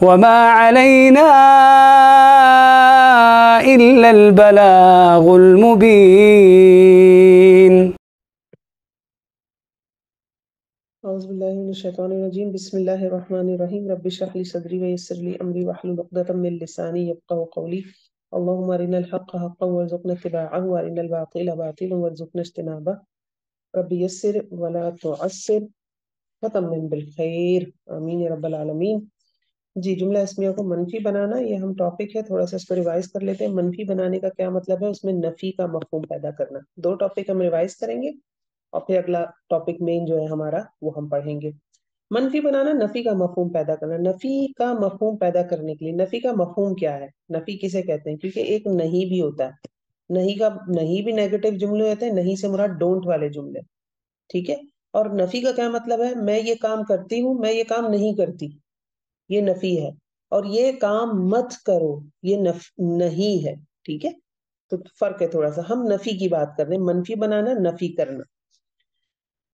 وما علينا إلا البلاغ المبين. اعوذ باللہ من الشیطان الرجیم بسم اللہ الرحمن الرحیم رب اشرح لی صدری ویسر لی امری واحلل عقدۃ من لسانی یفقهوا قولی اللهم ارنا الحق حقا وارزقنا اتباعه وارنا الباطل باطلا وارزقنا اجتنابه رب یسر ولا تعسر وتمم بالخیر آمین یا رب العالمین. جی جملہ اسمیہ کو منفی بنانا یہ ہم ٹاپک ہے، تھوڑا سا اس کو ریوائز کر لیتے ہیں. منفی بنانے کا کیا مطلب ہے؟ اس میں نفی کا مفہوم پیدا کرنا. دو ٹاپک ہم ریوائز کریں گے اور پھر اگلا ٹاپک مین جو ہے ہمارا وہ ہم پڑھیں گے. منفی بنانا، نفی کا مفہوم پیدا کرنا. نفی کا مفہوم پیدا کرنے کے لیے نفی کا مفہوم کیا ہے؟ نفی کسے کہتے ہیں؟ کیونکہ ایک نہیں بھی ہوتا ہے. نہیں بھی نیگیٹو جملے ہوتے ہیں. نہیں سے مراد ڈونٹ والے جملے، ٹھیک ہے. اور نفی کا کیا مطلب ہے؟ میں یہ کام کرتی ہوں، میں یہ کام نہیں کرتی، یہ نفی ہے. اور یہ کام مت کرو، یہ نہیں ہے، ٹھیک ہے. تو فرق ہے تھوڑا سا. ہم نفی کی بات کر رہے ہیں. منفی بنانا، نفی کرنا.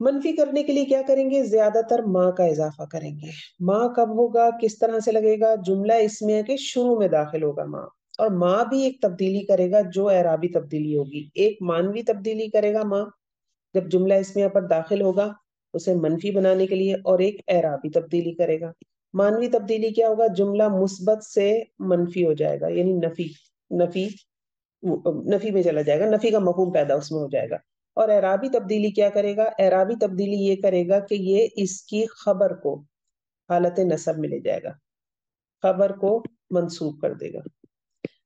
منفی کرنے کے لیے کیا کریں گے؟ زیادہ تر ماں کا اضافہ کریں گے. ماں کب ہوگا، کس طرح سے لگے گا؟ جملہ اسمیہ کے شروع میں داخل ہوگا ماں. اور ماں بھی ایک تبدیلی کرے گا جو اعرابی تبدیلی ہوگی. ایک مانوی تبدیلی کرے گا ماں جب جملہ اسمیہ پر داخل ہوگا اسے منفی بنانے کے لیے، اور ایک اعرابی تبدیلی کرے گا. مانوی تبدیلی کیا ہوگا؟ جملہ مثبت سے منفی ہو جائے گا، یعنی نفی میں چلا جائے گا، نفی کا مفہوم پیدا اس میں ہو جائے گا. اور اعرابی تبدیلی کیا کرے گا؟ اعرابی تبدیلی یہ کرے گا کہ یہ اس کی خبر کو حالت نصب میں لے جائے گا، خبر کو منصوب کر دے گا.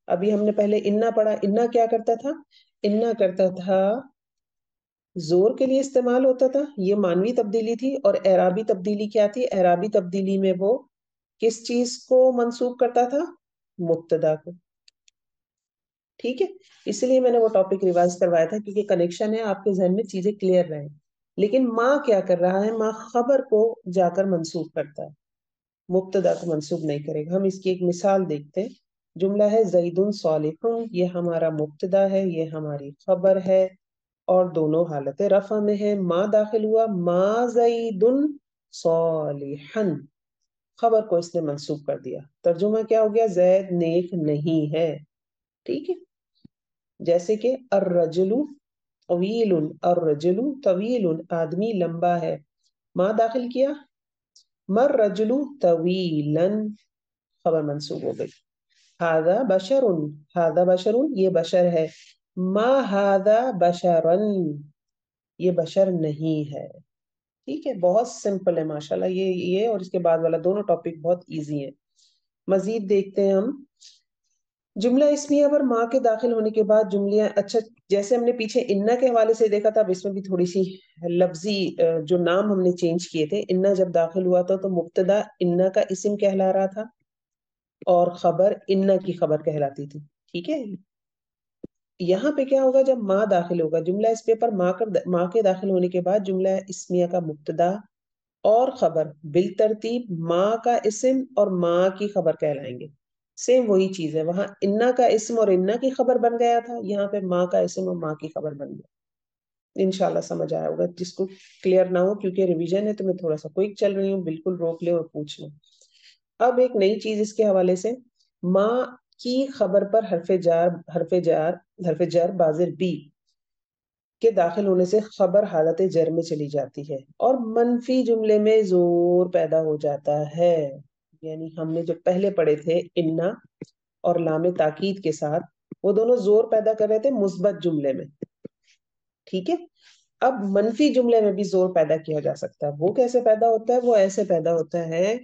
ابھی ہم نے پہلے انا پڑھا. انا کیا کرتا تھا؟ انا کرتا تھا زور کے لیے استعمال ہوتا تھا، یہ مانوی تبدیلی تھی. اور اعرابی تبدیلی کیا تھی؟ اعرابی تبدیلی میں وہ کس چیز کو منصوب کرتا تھا؟ مبتدا کو، ٹھیک ہے. اس لیے میں نے وہ ٹاپک ریوائز کروایا تھا کیونکہ کنیکشن ہے، آپ کے ذہن میں چیزیں کلیئر رہیں. لیکن ماں کیا کر رہا ہے؟ ماں خبر کو جا کر منسوب کرتا ہے، مبتدا کو منسوب نہیں کرے گا. ہم اس کی ایک مثال دیکھتے ہیں. جملہ ہے زید صالح، یہ ہمارا مبتدا ہے، یہ ہماری خبر ہے، اور دونوں حالت رفع میں ہے. ماں داخل ہوا، ماں زید صالحا، خبر کو اس نے منسوب کر دیا. ترجمہ کیا ہو گیا؟ زید نیک نہیں ہے، ٹھیک ہے. جیسے کہ الرجل طویل، الرجل طویل، آدمی لمبا ہے. ماں داخل کیا، مر رجل طویلا، خبر منسوب ہو گئی. ھذا بشر، ھذا بشر، یہ بشر ہے. ما ھذا بشرا، یہ بشر نہیں ہے، ٹھیک ہے. بہت سمپل ہے ماشاءاللہ. یہ اور اس کے بعد والا دونوں ٹاپک بہت ایزی ہیں. مزید دیکھتے ہیں ہم. جملہ اسمیہ پر ماں کے داخل ہونے کے بعد جملے، اچھا جیسے ہم نے پیچھے انا کے حوالے سے دیکھا تھا، اب اس میں بھی تھوڑی سی لفظی جو نام ہم نے چینج کیے تھے. انا جب داخل ہوا تھا تو مبتدا انا کا اسم کہلا رہا تھا اور خبر انا کی خبر کہلاتی تھی، ٹھیک ہے. یہاں پہ کیا ہوگا؟ جب ماں داخل ہوگا جملہ اسمیہ پر ماں کے داخل ہونے کے بعد جملہ اسمیہ کا مبتدا اور خبر بالترتیب ماں کا اسم اور ماں کی خبر کہلائیں گے. سیم وہی چیز ہے. وہاں انا کا اسم اور انا کی خبر بن گیا تھا، یہاں پہ ماں کا اسم اور ماں کی خبر بن گیا. انشاءاللہ سمجھ آیا ہوگا. جس کو کلیئر نہ ہو، کیونکہ ریویژن ہے تو میں تھوڑا سا کوئک چل رہی ہوں، بالکل روک لے اور پوچھ لیں. اب ایک نئی چیز اس کے حوالے سے، ماں کی خبر پر حرف جر بازر بی کے داخل ہونے سے خبر حالت جر میں چلی جاتی ہے اور منفی جملے میں زور پیدا ہو جاتا ہے. یعنی ہم نے جو پہلے پڑھے تھے انا اور لام تاکید کے ساتھ، وہ دونوں زور پیدا کر رہے تھے مثبت جملے میں، ٹھیک ہے. اب منفی جملے میں بھی زور پیدا کیا جا سکتا ہے. وہ کیسے پیدا ہوتا ہے؟ وہ ایسے پیدا ہوتا ہے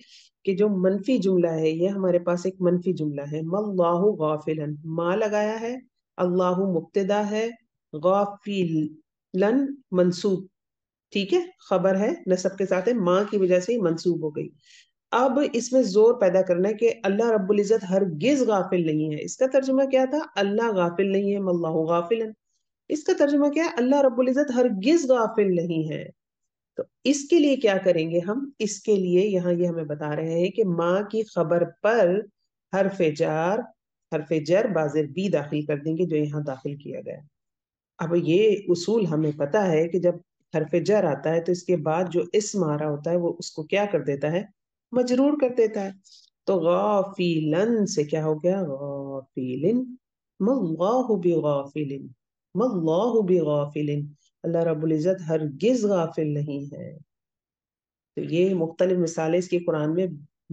کہ جو منفی جملہ ہے، یہ ہمارے پاس ایک منفی جملہ ہے. واللہ غافلا، ماں لگایا ہے، اللہ مبتدا ہے، غافلا منصوب، ٹھیک ہے، خبر ہے نصب کے ساتھ ہے، ماں کی وجہ سے ہی منصوب ہو گئی. اب اس میں زور پیدا کرنا ہے کہ اللہ رب العزت ہرگز غافل نہیں ہے. اس کا ترجمہ کیا تھا؟ اللہ غافل نہیں ہے، واللہ غافلا. اس کا ترجمہ کیا ہے؟ اللہ رب العزت ہرگز غافل نہیں ہے. تو اس کے لیے کیا کریں گے ہم؟ اس کے لیے یہاں یہ ہمیں بتا رہے ہیں کہ ماں کی خبر پر حرف جر بازر بی داخل کر دیں گے جو یہاں داخل کیا گیا. اب یہ اصول ہمیں پتا ہے کہ جب حرف جر آتا ہے تو اس کے بعد جو اسم آ رہا ہوتا ہے وہ اس کو کیا کر دیتا ہے؟ مجرور کر دیتا ہے. تو غافلن سے کیا ہو گیا؟ غافلن. مَاللَّهُ بِغَافِلٍ. مَاللَّهُ بِغَافِلٍ. اللہ رب العزت ہرگز غافل نہیں ہے. تو یہ مختلف مثالیں اس کی قرآن میں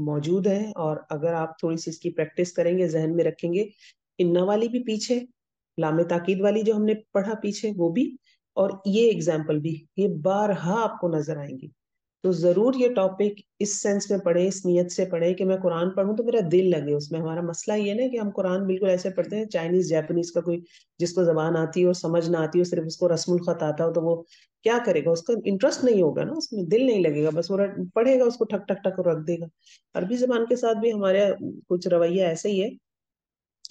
موجود ہیں، اور اگر آپ تھوڑی سی اس کی پریکٹس کریں گے، ذہن میں رکھیں گے، ان والی بھی پیچھے، لام تاکید والی جو ہم نے پڑھا پیچھے وہ بھی، اور یہ اگزامپل بھی، یہ بارہا آپ کو نظر آئیں گی. تو ضرور یہ ٹاپک اس سینس میں پڑھیں، اس نیت سے پڑھیں کہ میں قرآن پڑھوں تو میرا دل لگے اس میں. ہمارا مسئلہ یہ نا کہ ہم قرآن بالکل ایسے پڑھتے ہیں، چائنیز جاپنیز کا کوئی جس کو زبان آتی ہے اور سمجھ نہ آتی ہو، صرف اس کو رسم الخط آتا ہو، تو وہ کیا کرے گا؟ اس کا انٹرسٹ نہیں ہوگا نا، اس میں دل نہیں لگے گا، بس وہ پڑھے گا، اس کو ٹھک ٹھک ٹھک رکھ دے گا. عربی زبان کے ساتھ بھی ہمارا کچھ رویہ ایسے ہی ہے.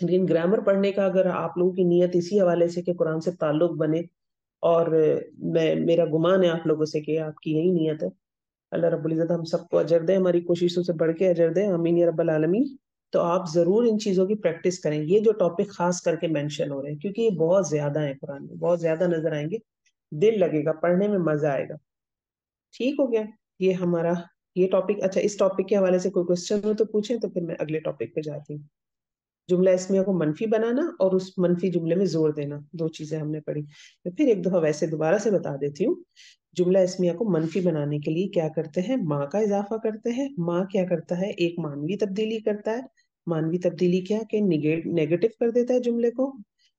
لیکن گرامر پڑھنے کا اگر آپ لوگوں کی نیت اسی حوالے سے کہ قرآن سے تعلق بنے، اور میرا گمان ہے آپ لوگوں سے کہ آپ کی یہی نیت ہے، اللہ رب العزت ہم سب کو اجر دے، ہماری کوششوں سے بڑھ کے اجر دے، آمین یا رب العالمین. تو آپ ضرور ان چیزوں کی پریکٹس کریں. یہ جو ٹاپک خاص کر کے مینشن ہو رہے ہیں کیونکہ یہ بہت زیادہ ہیں، قرآن میں بہت زیادہ نظر آئیں گے، دل لگے گا، پڑھنے میں مزہ آئے گا. ٹھیک ہو گیا یہ ہمارا یہ ٹاپک. اچھا، اس ٹاپک کے حوالے سے کوئی کوشچن ہو تو پوچھیں، تو پھر میں اگلے ٹاپک پہ جاتی ہوں. جملہ اسمیہ کو منفی بنانا اور اس منفی جملے میں زور دینا، دو چیزیں ہم نے پڑھی. میں پھر ایک دفعہ ویسے دوبارہ سے بتا دیتی ہوں. جملہ اسمیہ کو منفی بنانے کے لیے کیا کرتے ہیں؟ ماں کا اضافہ کرتے ہیں. ماں کیا کرتا ہے؟ ایک مانوی تبدیلی کرتا ہے. مانوی تبدیلی کیا کہ نیگیٹو کر دیتا ہے جملے کو.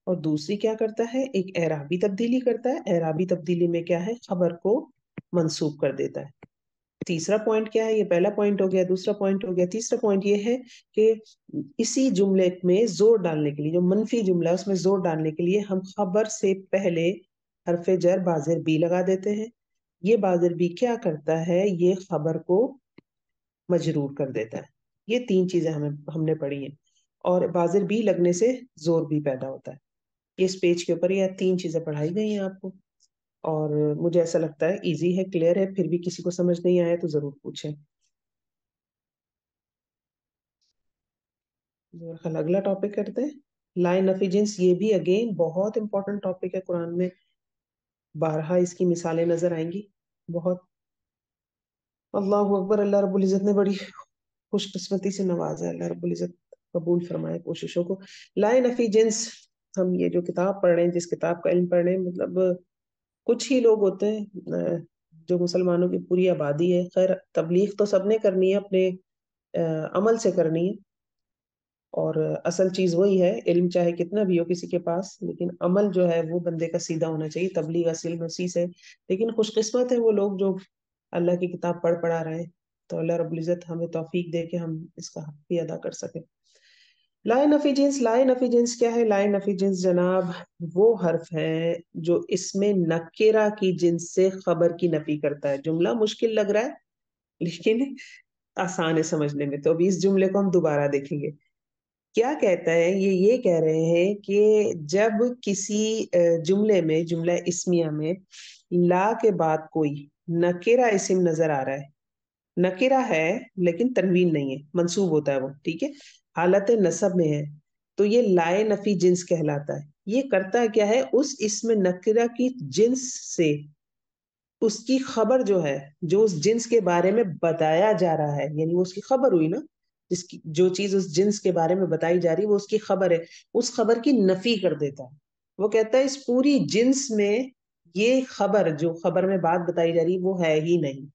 اور دوسری کیا کرتا ہے؟ ایک اعرابی تبدیلی کرتا ہے. اعرابی تبدیلی میں کیا ہے؟ خبر کو منسوب کر دیتا ہے. تیسرا پوائنٹ کیا ہے؟ یہ پہلا پوائنٹ ہو گیا، دوسرا پوائنٹ ہو گیا. تیسرا پوائنٹ یہ ہے کہ اسی جملے میں زور ڈالنے کے لیے، جو منفی جملہ ہے اس میں زور ڈالنے کے لیے ہم خبر سے پہلے حرف جر بازر بی لگا دیتے ہیں. یہ بازر بھی کیا کرتا ہے؟ یہ خبر کو مجرور کر دیتا ہے. یہ تین چیزیں ہم نے پڑھی ہیں، اور بازر بھی لگنے سے زور بھی پیدا ہوتا ہے. اس پیج کے اوپر یہ تین چیزیں پڑھائی گئی ہیں آپ کو، اور مجھے ایسا لگتا ہے ایزی ہے، کلیئر ہے. پھر بھی کسی کو سمجھ نہیں آیا تو ضرور پوچھیں. اگلا ٹاپک کرتے ہیں، لائن آف جنس. یہ بھی اگین بہت امپورٹنٹ ٹاپک ہے قرآن میں، بارہا اس کی مثالیں نظر آئیں گی بہت. اللہ اکبر. اللہ رب العزت نے بڑی خوش قسمتی سے نوازا ہے، اللہ رب العزت قبول فرمائے کوششوں کو. لائن آف جنس، ہم یہ جو کتاب پڑھ رہے ہیں، جس کتاب کا علم پڑھ رہے ہیں، مطلب کچھ ہی لوگ ہوتے ہیں جو مسلمانوں کی پوری آبادی ہے. خیر، تبلیغ تو سب نے کرنی ہے، اپنے عمل سے کرنی ہے. اور اصل چیز وہی ہے، علم چاہے کتنا بھی ہو کسی کے پاس، لیکن عمل جو ہے وہ بندے کا سیدھا ہونا چاہیے. تبلیغ اصل اسی سے. لیکن خوش قسمت ہے وہ لوگ جو اللہ کی کتاب پڑھا رہے ہیں. تو اللہ رب العزت ہمیں توفیق دے کہ ہم اس کا حق بھی ادا کر سکیں. لائن آف جنس. لائن آف جنس کیا ہے؟ لائن آف جنس جناب وہ حرف ہے جو اس میں نکرہ کی جنس سے خبر کی نفی کرتا ہے. جملہ مشکل لگ رہا ہے لیکن آسان ہے سمجھنے میں، تو ابھی اس جملے کو ہم دوبارہ دیکھیں گے. کیا کہتا ہے یہ کہہ رہے ہیں کہ جب کسی جملے میں، جملہ اسمیہ میں لا کے بعد کوئی نکرہ اسم نظر آ رہا ہے، نکرہ ہے لیکن تنوین نہیں ہے، منصوب ہوتا ہے وہ، ٹھیک ہے، حالت نصب میں ہے، تو یہ لائے نفی جنس کہلاتا ہے. یہ کرتا ہے کیا ہے؟ اس اسم نکرہ کی جنس سے اس کی خبر جو ہے، جو اس جنس کے بارے میں بتایا جا رہا ہے، یعنی وہ اس کی خبر ہوئی نا، جس کی جو چیز اس جنس کے بارے میں بتائی جا رہی وہ اس کی خبر ہے، اس خبر کی نفی کر دیتا ہے. وہ کہتا ہے اس پوری جنس میں یہ خبر، جو خبر میں بات بتائی جا رہی وہ ہے ہی نہیں.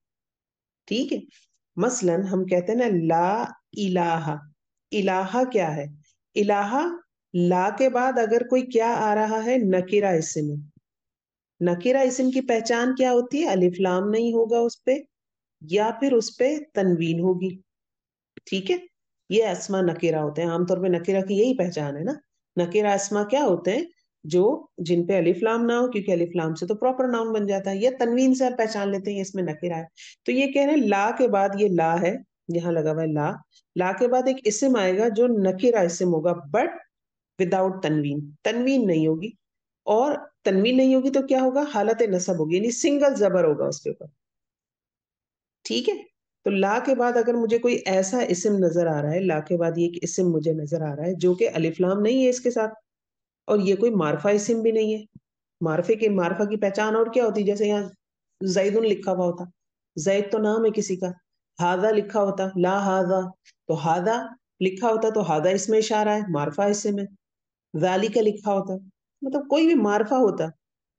ٹھیک ہے، مثلا ہم کہتے ہیں نا لا الہ. الہ کیا ہے؟ الہ لا کے بعد اگر کوئی کیا آ رہا ہے؟ نکرہ اسم. نکرہ اسم کی پہچان کیا ہوتی ہے؟ الف لام نہیں ہوگا اس پہ، یا پھر اس پہ تنوین ہوگی. ٹھیک ہے، یہ اسما نکرہ ہوتے ہیں. عام طور پہ نکرہ کی یہی پہچان ہے نا. نکرہ اسما کیا ہوتے ہیں؟ جو جن پہ الف لام نہ ہو، کیونکہ الف لام سے تو پراپر ناؤن بن جاتا ہے، یا تنوین سے آپ پہچان لیتے ہیں اس میں نکرہ ہے. تو یہ کہہ رہے ہیں لا کے بعد، یہ لا ہے یہاں لگا ہوا ہے لا، لا کے بعد ایک اسم آئے گا جو نکرہ اسم ہوگا، بٹ وداؤٹ تنوین. تنوین نہیں ہوگی، اور تنوین نہیں ہوگی تو کیا ہوگا؟ حالت نصب ہوگی، یعنی سنگل زبر ہوگا اس کے اوپر. ٹھیک ہے، تو لا کے بعد اگر مجھے کوئی ایسا اسم نظر آ رہا ہے، لا کے بعد یہ ایک اسم مجھے نظر آ رہا ہے جو کہ الف لام نہیں ہے اس کے ساتھ، اور یہ کوئی معرفہ اسم بھی نہیں ہے. معرفہ کی پہچان اور کیا ہوتی؟ جیسے یہاں زیدن لکھا ہوا ہوتا، زید تو نام ہے کسی کا، ہاذا لکھا ہوتا، لا ہاذا. تو ہادا لکھا ہوتا تو ہادا اس میں اشارہ ہے، معرفہ اسم ہے. ذالک لکھا ہوتا مطلب کوئی بھی معرفہ ہوتا،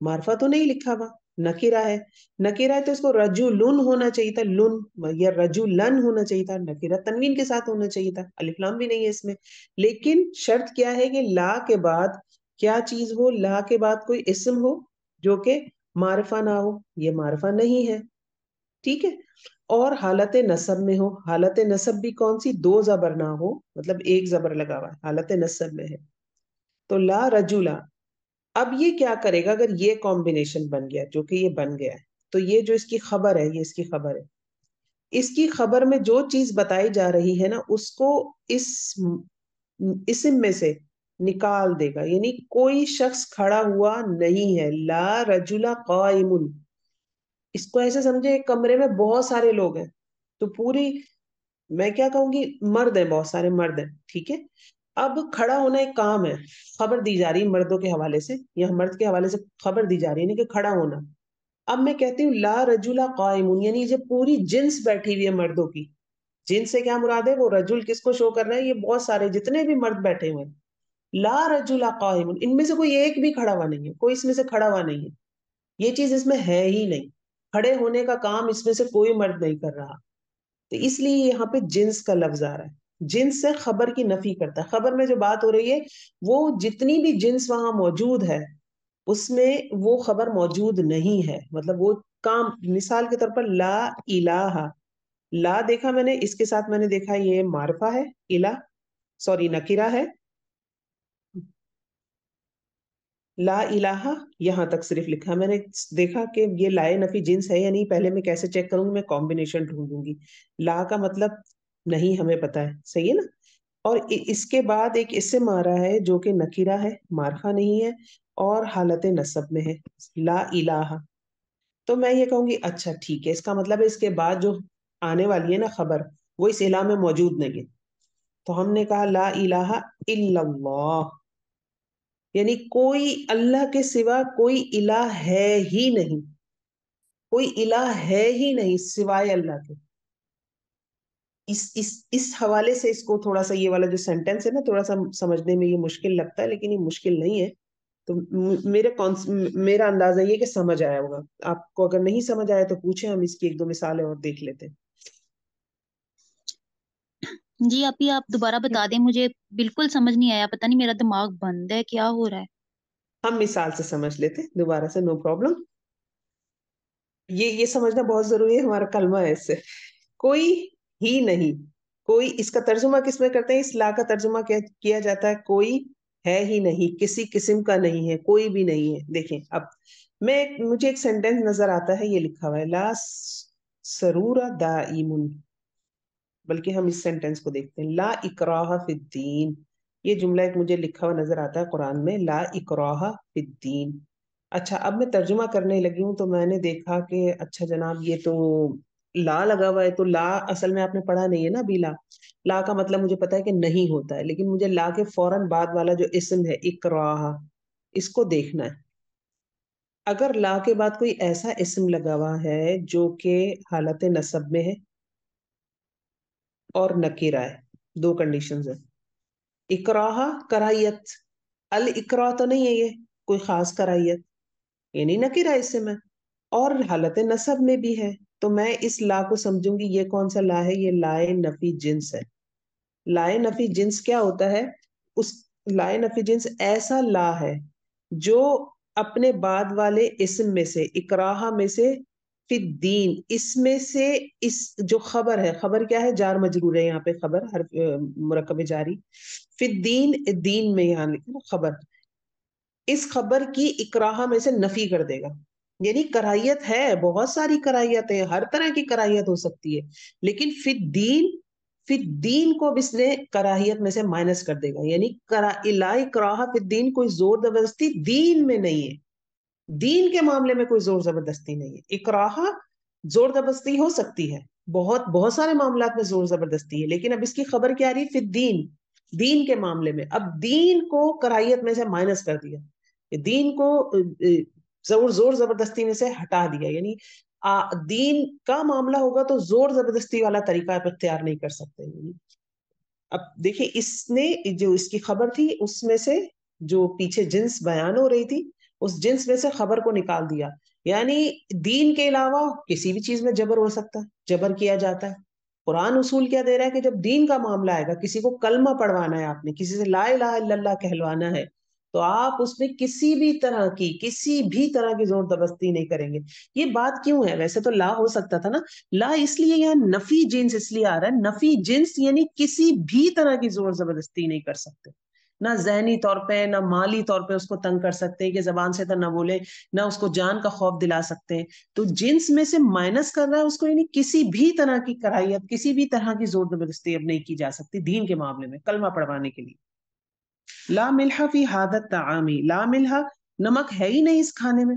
معرفہ تو نہیں لکھا ہوا، نکرہ ہے. نکرہ ہے تو اس کو رجولن ہونا چاہیے تھا، لن یا رجولن ہونا چاہیے تھا، نکرہ تنوین کے ساتھ ہونا چاہیے تھا، الف لام بھی نہیں ہے اس میں. لیکن شرط کیا ہے کہ لا کے بعد کیا چیز ہو، لا کے بعد کوئی اسم ہو جو کہ معرفہ نہ ہو. یہ معرفہ نہیں ہے، ٹھیک ہے. اور حالت نصب میں ہو، حالت نصب بھی کون سی، دو زبر نہ ہو، مطلب ایک زبر لگا ہوا ہے، حالت نصب میں ہے. تو لا رجولا. اب یہ کیا کرے گا اگر یہ کمبینیشن بن گیا، جو کہ یہ بن گیا ہے، تو یہ جو اس کی خبر ہے، یہ اس کی خبر ہے. اس کی خبر میں جو چیز بتائی جا رہی ہے نا، اس کو اس اسم میں سے نکال دے گا. یعنی کوئی شخص کھڑا ہوا نہیں ہے، لا رجلا قائم. اس کو ایسے سمجھے ایک کمرے میں بہت سارے لوگ ہیں، تو پوری میں کیا کہوں گی، مرد ہیں، بہت سارے مرد ہیں، ٹھیک ہے. اب کھڑا ہونا ایک کام ہے، خبر دی جا رہی ہے مردوں کے حوالے سے یا مرد کے حوالے سے خبر دی جا رہی ہے نہیں کہ کھڑا ہونا. اب میں کہتی ہوں لا رجلا قائم، یعنی جب پوری جنس بیٹھی ہوئی ہے مردوں کی. جنس سے کیا مراد ہے، وہ رجل کس کو شو کر رہا ہے، یہ بہت سارے جتنے بھی مرد بیٹھے ہوئے ہیں. لا رجلا قائم، ان میں سے کوئی ایک بھی کھڑا ہوا نہیں ہے، کوئی اس میں سے کھڑا ہوا نہیں ہے. یہ چیز اس میں ہے ہی نہیں، کھڑے ہونے کا کام اس میں سے کوئی مرد نہیں کر رہا. تو اس لیے یہاں پہ جنس کا لفظ آ رہا ہے. جنس سے خبر کی نفی کرتا ہے. خبر میں جو بات ہو رہی ہے وہ جتنی بھی جنس وہاں موجود ہے اس میں وہ خبر موجود نہیں ہے. مطلب وہ کام، مثال کے طور پر لا الہ، لا دیکھا میں نے، اس کے ساتھ میں نے دیکھا یہ معرفہ ہے، الہ سوری نکرہ ہے. لا الہ یہاں تک صرف لکھا میں نے، دیکھا کہ یہ لائے نفی جنس ہے یا نہیں. پہلے میں کیسے چیک کروں گی، میں کمبینیشن ڈھونڈوں گی. لا کا مطلب نہیں ہمیں پتا ہے، صحیح ہے نا. اور اس کے بعد ایک اسم آ رہا ہے جو کہ نکرہ ہے، معرفہ نہیں ہے اور حالت نصب میں ہے، لا الہ. تو میں یہ کہوں گی اچھا ٹھیک ہے، اس کا مطلب ہے اس کے بعد جو آنے والی ہے نا خبر، وہ اس الہ میں موجود نہیں ہے. تو ہم نے کہا لا الہ الا اللہ، یعنی کوئی اللہ کے سوا کوئی الہ ہے ہی نہیں، کوئی الہ ہے ہی نہیں سوائے اللہ کے. اس حوالے سے اس کو تھوڑا سا یہ والا جو سینٹینس ہے نا، تھوڑا سا سمجھنے میں یہ مشکل لگتا ہے، لیکن یہ مشکل نہیں ہے. تو میرا اندازہ یہ کہ سمجھ آیا ہوگا. آپ کو اگر نہیں سمجھ آیا تو پوچھیں، ہم اس کی ایک دو مثالیں اور دیکھ لیتے ہیں. جی آپ دوبارہ بتا دیں، مجھے بالکل سمجھ نہیں آیا، پتہ نہیں میرا دماغ بند ہے، کیا ہو رہا ہے. ہم مثال سے سمجھ لیتے دوبارہ سے، نو پرابلم. یہ سمجھنا بہت ضروری ہے، ہمارا کلمہ ہے اس سے. کوئی ہی نہیں، کوئی، اس کا ترجمہ کس میں کرتے ہیں، اس لا کا ترجمہ کیا جاتا ہے کوئی ہے ہی نہیں، کسی قسم کا نہیں ہے، کوئی بھی نہیں ہے. دیکھیں اب مجھے ایک سینٹینس نظر آتا ہے، یہ لکھا ہوا ہے لا سرور دائم، بلکہ ہم اس سینٹینس کو دیکھتے ہیں، لا اکراہ فی الدین. یہ جملہ ایک مجھے لکھا ہوا نظر آتا ہے قرآن میں، لا اکراہ فی الدین. اچھا اب میں ترجمہ کرنے لگی ہوں تو میں نے دیکھا کہ اچھا جناب یہ تو لا لگا ہوا ہے، تو لا اصل میں آپ نے پڑھا نہیں ہے نا ابھی. لا کا مطلب مجھے پتا ہے کہ نہیں ہوتا ہے، لیکن مجھے لا کے فوراً بعد والا جو اسم ہے اکراہ، اس کو دیکھنا ہے. اگر لا کے بعد کوئی ایسا اسم لگا ہوا ہے جو کہ حالت نصب میں ہے اور نکرہ ہے، دو کنڈیشنز ہیں. اکراہ کراہیت، الاکراہ تو نہیں ہے یہ کوئی خاص کراہیت، یعنی نکرہ اسم ہے اور حالت نصب میں بھی ہے. تو میں اس لا کو سمجھوں گی یہ کون سا لا ہے، یہ لائے نفی جنس ہے. لائے نفی جنس کیا ہوتا ہے، اس لائے نفی جنس ایسا لا ہے جو اپنے بعد والے اسم میں سے، اکراہ میں سے، فی الدین اس میں سے، اس جو خبر ہے، خبر کیا ہے، جار مجرور ہے یہاں پہ، خبر حرف مرکب جاری، فی الدین دین میں یہاں لکھا خبر، اس خبر کی اکراہ میں سے نفی کر دے گا. یعنی کراہیت ہے، بہت ساری کراہیت ہے، ہر طرح کی کراہیت ہو سکتی ہے، لیکن فی الدین کو اس نے کراہیت میں سے مائنس کر دے گا. یعنی لا اکراہ فی الدین، کوئی زور زبردستی دین میں نہیں ہے، دین کے معاملے میں کوئی زور زبردستی نہیں ہے. اکراہ زور زبردستی ہو سکتی ہے، بہت بہت سارے معاملات میں زور زبردستی ہے، لیکن اب اس کی خبر کیا رہی، فی الدین، دین کے معاملے میں. اب دین کو کراہیت میں سے مائنس کر دیا، دین کو زور زبردستی میں سے ہٹا دیا. یعنی دین کا معاملہ ہوگا تو زور زبردستی والا طریقہ آپ اختیار نہیں کر سکتے. اب دیکھیں اس نے جو اس کی خبر تھی اس میں سے جو پیچھے جنس بیان ہو رہی تھی اس جنس میں سے خبر کو نکال دیا. یعنی دین کے علاوہ کسی بھی چیز میں جبر ہو سکتا ہے، جبر کیا جاتا ہے. قرآن اصول کیا دے رہا ہے کہ جب دین کا معاملہ آئے گا، کسی کو کلمہ پڑھوانا ہے، آپ نے کسی سے لا الہ الا اللہ کہلوانا ہے، تو آپ اس میں کسی بھی طرح کی زور زبردستی نہیں کریں گے. یہ بات کیوں ہے؟ ویسے تو لا ہو سکتا تھا نا. لا اس لیے یہاں نفی جنس اس لیے آ رہا ہے، نفی جنس یعنی کسی بھی طرح کی زور زبردستی نہیں کر سکتے، نہ ذہنی طور پہ نہ مالی طور پہ اس کو تنگ کر سکتے کہ زبان سے تو نہ بولے، نہ اس کو جان کا خوف دلا سکتے ہیں. تو جنس میں سے مائنس کر رہا ہے اس کو، یعنی کسی بھی طرح کی کراہیت، کسی بھی طرح کی زور زبردستی اب نہیں کی جا سکتی دین کے معاملے میں کلمہ پڑھوانے کے لیے. لا ملح فی هذا الطعام، لا ملح نمک ہے ہی نہیں اس کھانے میں،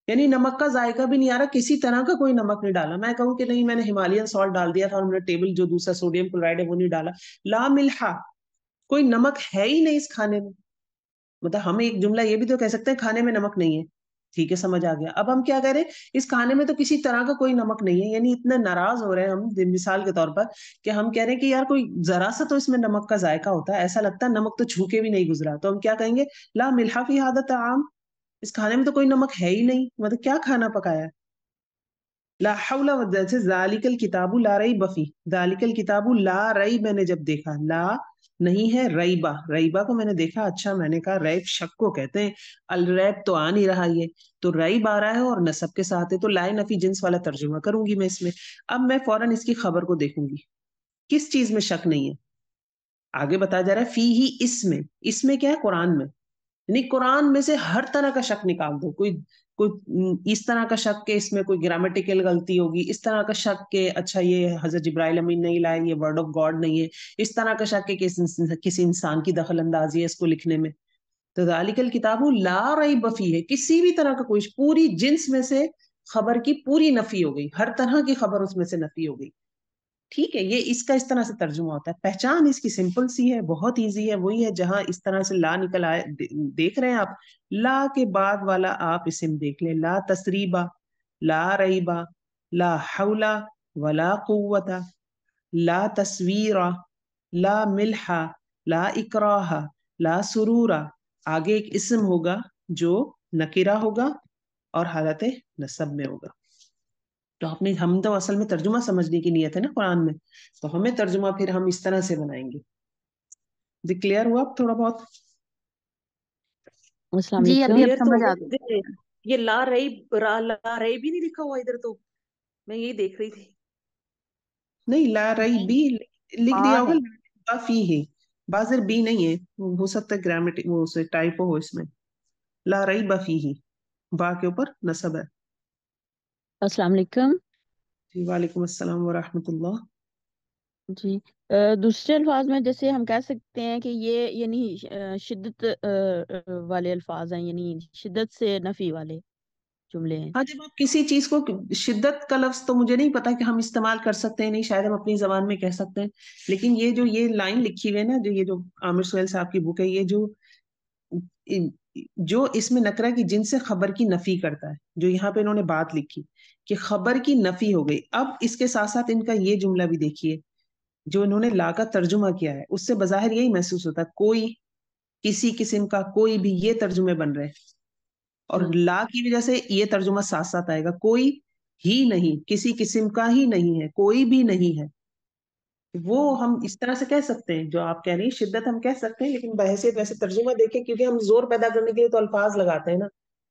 یعنی نمک کا ذائقہ بھی نہیں آ رہا، کسی طرح کا کوئی نمک نہیں ڈالا. میں کہوں کہ نہیں میں نے ہمالین سالٹ ڈال دیا تھا اور ہم نے ٹیبل جو دوسرا سوڈیم کلورائڈ ہے وہ نہیں ڈالا. لا ملح، کوئی نمک ہے ہی نہیں اس کھانے میں. مطلب ہم ایک جملہ یہ بھی تو کہہ سکتے ہیں کھانے میں نمک نہیں ہے، ٹھیک ہے سمجھ آ گیا. اب ہم کیا کریں، اس کھانے میں تو کسی طرح کا کوئی نمک نہیں ہے، یعنی اتنا ناراض ہو رہے ہیں ہم مثال کے طور پر کہ ہم کہہ رہے ہیں کہ یار کوئی ذرا سا تو اس میں نمک کا ذائقہ ہوتا ہے، ایسا لگتا ہے نمک تو چھو کے بھی نہیں گزرا. تو ہم کیا کہیں گے، لا ملح فی ھذا الطعام، اس کھانے میں تو کوئی نمک ہے ہی نہیں. مطلب کیا کھانا پکایا ہے. لا حول جیسے ذالک الکتاب لا ریب فیہ، ذالک الکتاب لا ریب، میں نے جب دیکھا لا نہیں ہے ریبا، ریبا کو میں نے دیکھا، اچھا میں نے کہا ریب شک کو کہتے ہیں، الریب تو آ نہیں رہا یہ تو ریب آ رہا ہے اور نسب کے ساتھ ہے، تو لائے نفی جنس والا ترجمہ کروں گی میں اس میں. اب میں فوراً اس کی خبر کو دیکھوں گی کس چیز میں شک نہیں ہے. آگے بتایا جا رہا ہے فی ہی، اس میں کیا ہے، قرآن میں، یعنی قرآن میں سے ہر طرح کا شک نکال دو. کوئی اس طرح کا شک کہ اس میں کوئی گرامٹیکل غلطی ہوگی، اس طرح کا شک کہ اچھا یہ حضرت جبرائیل امین نہیں لائے، یہ ورڈ آف گاڈ نہیں ہے، اس طرح کا شک کہ کسی انسان کی دخل اندازی ہے اس کو لکھنے میں. تو ذالک الکتاب لا ریب فیہ ہے، کسی بھی طرح کا کوئی، پوری جنس میں سے خبر کی پوری نفی ہو گئی، ہر طرح کی خبر اس میں سے نفی ہو گئی. ٹھیک ہے، یہ اس کا اس طرح سے ترجمہ ہوتا ہے. پہچان اس کی سمپل سی ہے، بہت ایزی ہے، وہی ہے جہاں اس طرح سے لا نکل آئے. دیکھ رہے ہیں آپ، لا کے بعد والا آپ اسم دیکھ لیں، لا تسریبا، لا ریبا، لا حول ولا قوت، لا تصویرا، لا ملحا، لا اکراہ، لا سرورا. آگے ایک اسم ہوگا جو نکرہ ہوگا اور حالت نصب میں ہوگا. تو آپ نے، ہم تو اصل میں ترجمہ سمجھنے کی نیت ہے نا قرآن میں، تو ہمیں ترجمہ پھر ہم اس طرح سے بنائیں گے. کلیئر ہوا اب تھوڑا بہت؟ السلام جی ابھی علیکم. اب کلیئر تو سمجھ ہو آ گیا. گئی. یہ لا ریب، لا ریب بھی نہیں لکھا ہوا ادھر، تو میں یہی دیکھ رہی تھی. نہیں لا ریب بھی لکھ دیا ہوگا، ہے لا فی ہے، بازر بی نہیں ہے، ہو سکتا ہے گرامیٹک وہ سے ٹائپو ہو اس میں. لا ریب فیہ، با کے اوپر نصب ہے. السلام علیکم. جی وعلیکم السلام ورحمۃ اللہ. جی دوسرے الفاظ میں جیسے ہم کہہ سکتے ہیں کہ یہ یعنی شدت والے الفاظ ہیں، یعنی شدت سے نفی والے جملے ہیں. ہاں جب آپ کسی چیز کو، شدت کا لفظ تو مجھے نہیں پتا کہ ہم استعمال کر سکتے ہیں نہیں، شاید ہم اپنی زبان میں کہہ سکتے ہیں، لیکن یہ لائن لکھی ہوئی ہے نا، یہ جو عامر سہیل صاحب کی بک ہے، یہ جو اس میں نکرہ کی جن سے خبر کی نفی کرتا ہے، جو یہاں پہ انہوں نے بات لکھی کہ خبر کی نفی ہو گئی. اب اس کے ساتھ ساتھ ان کا یہ جملہ بھی دیکھیے جو انہوں نے لا کا ترجمہ کیا ہے، اس سے بظاہر یہی محسوس ہوتا ہے کوئی، کسی قسم کا، کوئی بھی، یہ ترجمے بن رہے ہیں. اور لا کی وجہ سے یہ ترجمہ ساتھ ساتھ آئے گا، کوئی ہی نہیں، کسی قسم کا ہی نہیں ہے، کوئی بھی نہیں ہے. وہ ہم اس طرح سے کہہ سکتے ہیں جو آپ کہہ رہی ہیں، شدت ہم کہہ سکتے ہیں، لیکن بحیثیت ویسے ترجمہ دیکھیں، کیونکہ ہم زور پیدا کرنے کے لیے تو الفاظ لگاتے ہیں نا.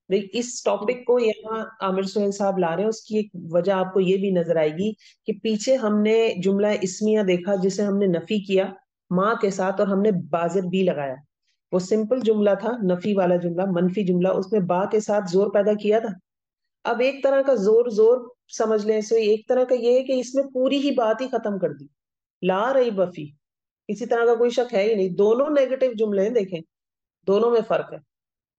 لیکن اس ٹاپک کو یہاں عامر سہیل صاحب لا رہے ہیں، اس کی ایک وجہ آپ کو یہ بھی نظر آئے گی کہ پیچھے ہم نے جملہ اسمیہ دیکھا جسے ہم نے نفی کیا ماں کے ساتھ، اور ہم نے بازر بھی لگایا. وہ سمپل جملہ تھا، نفی والا جملہ، منفی جملہ، اس میں با کے ساتھ زور پیدا کیا تھا. اب ایک طرح کا زور سمجھ لیں اسے، ایک طرح کا یہ ہے کہ اس میں پوری ہی بات ہی ختم کر دی، لا ریب فی، کسی طرح کا کوئی شک ہے ہی نہیں. دونوں نیگیٹو جملے ہیں، دیکھیں دونوں میں فرق ہے،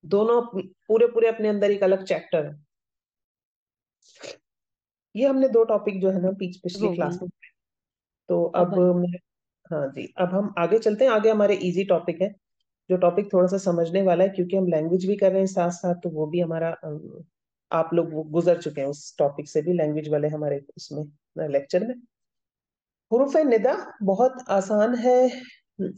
دونوں پورے اپنے اندر ایک الگ چیپٹر ہے. یہ ہم نے دو ٹاپک جو ہے نا پچھلی ہو گئی کلاس میں. تو اب اب آئی. ہاں جی، اب ہم آگے چلتے ہیں. آگے ہمارے ایزی ٹاپک ہے، جو ٹاپک تھوڑا سا سمجھنے والا ہے کیونکہ ہم لینگویج بھی کر رہے ہیں ساتھ ساتھ، تو وہ بھی ہمارا آپ لوگ وہ گزر چکے ہیں اس ٹاپک سے بھی، لینگویج والے ہمارے اس میں لیکچر میں. حروف ندا بہت آسان ہے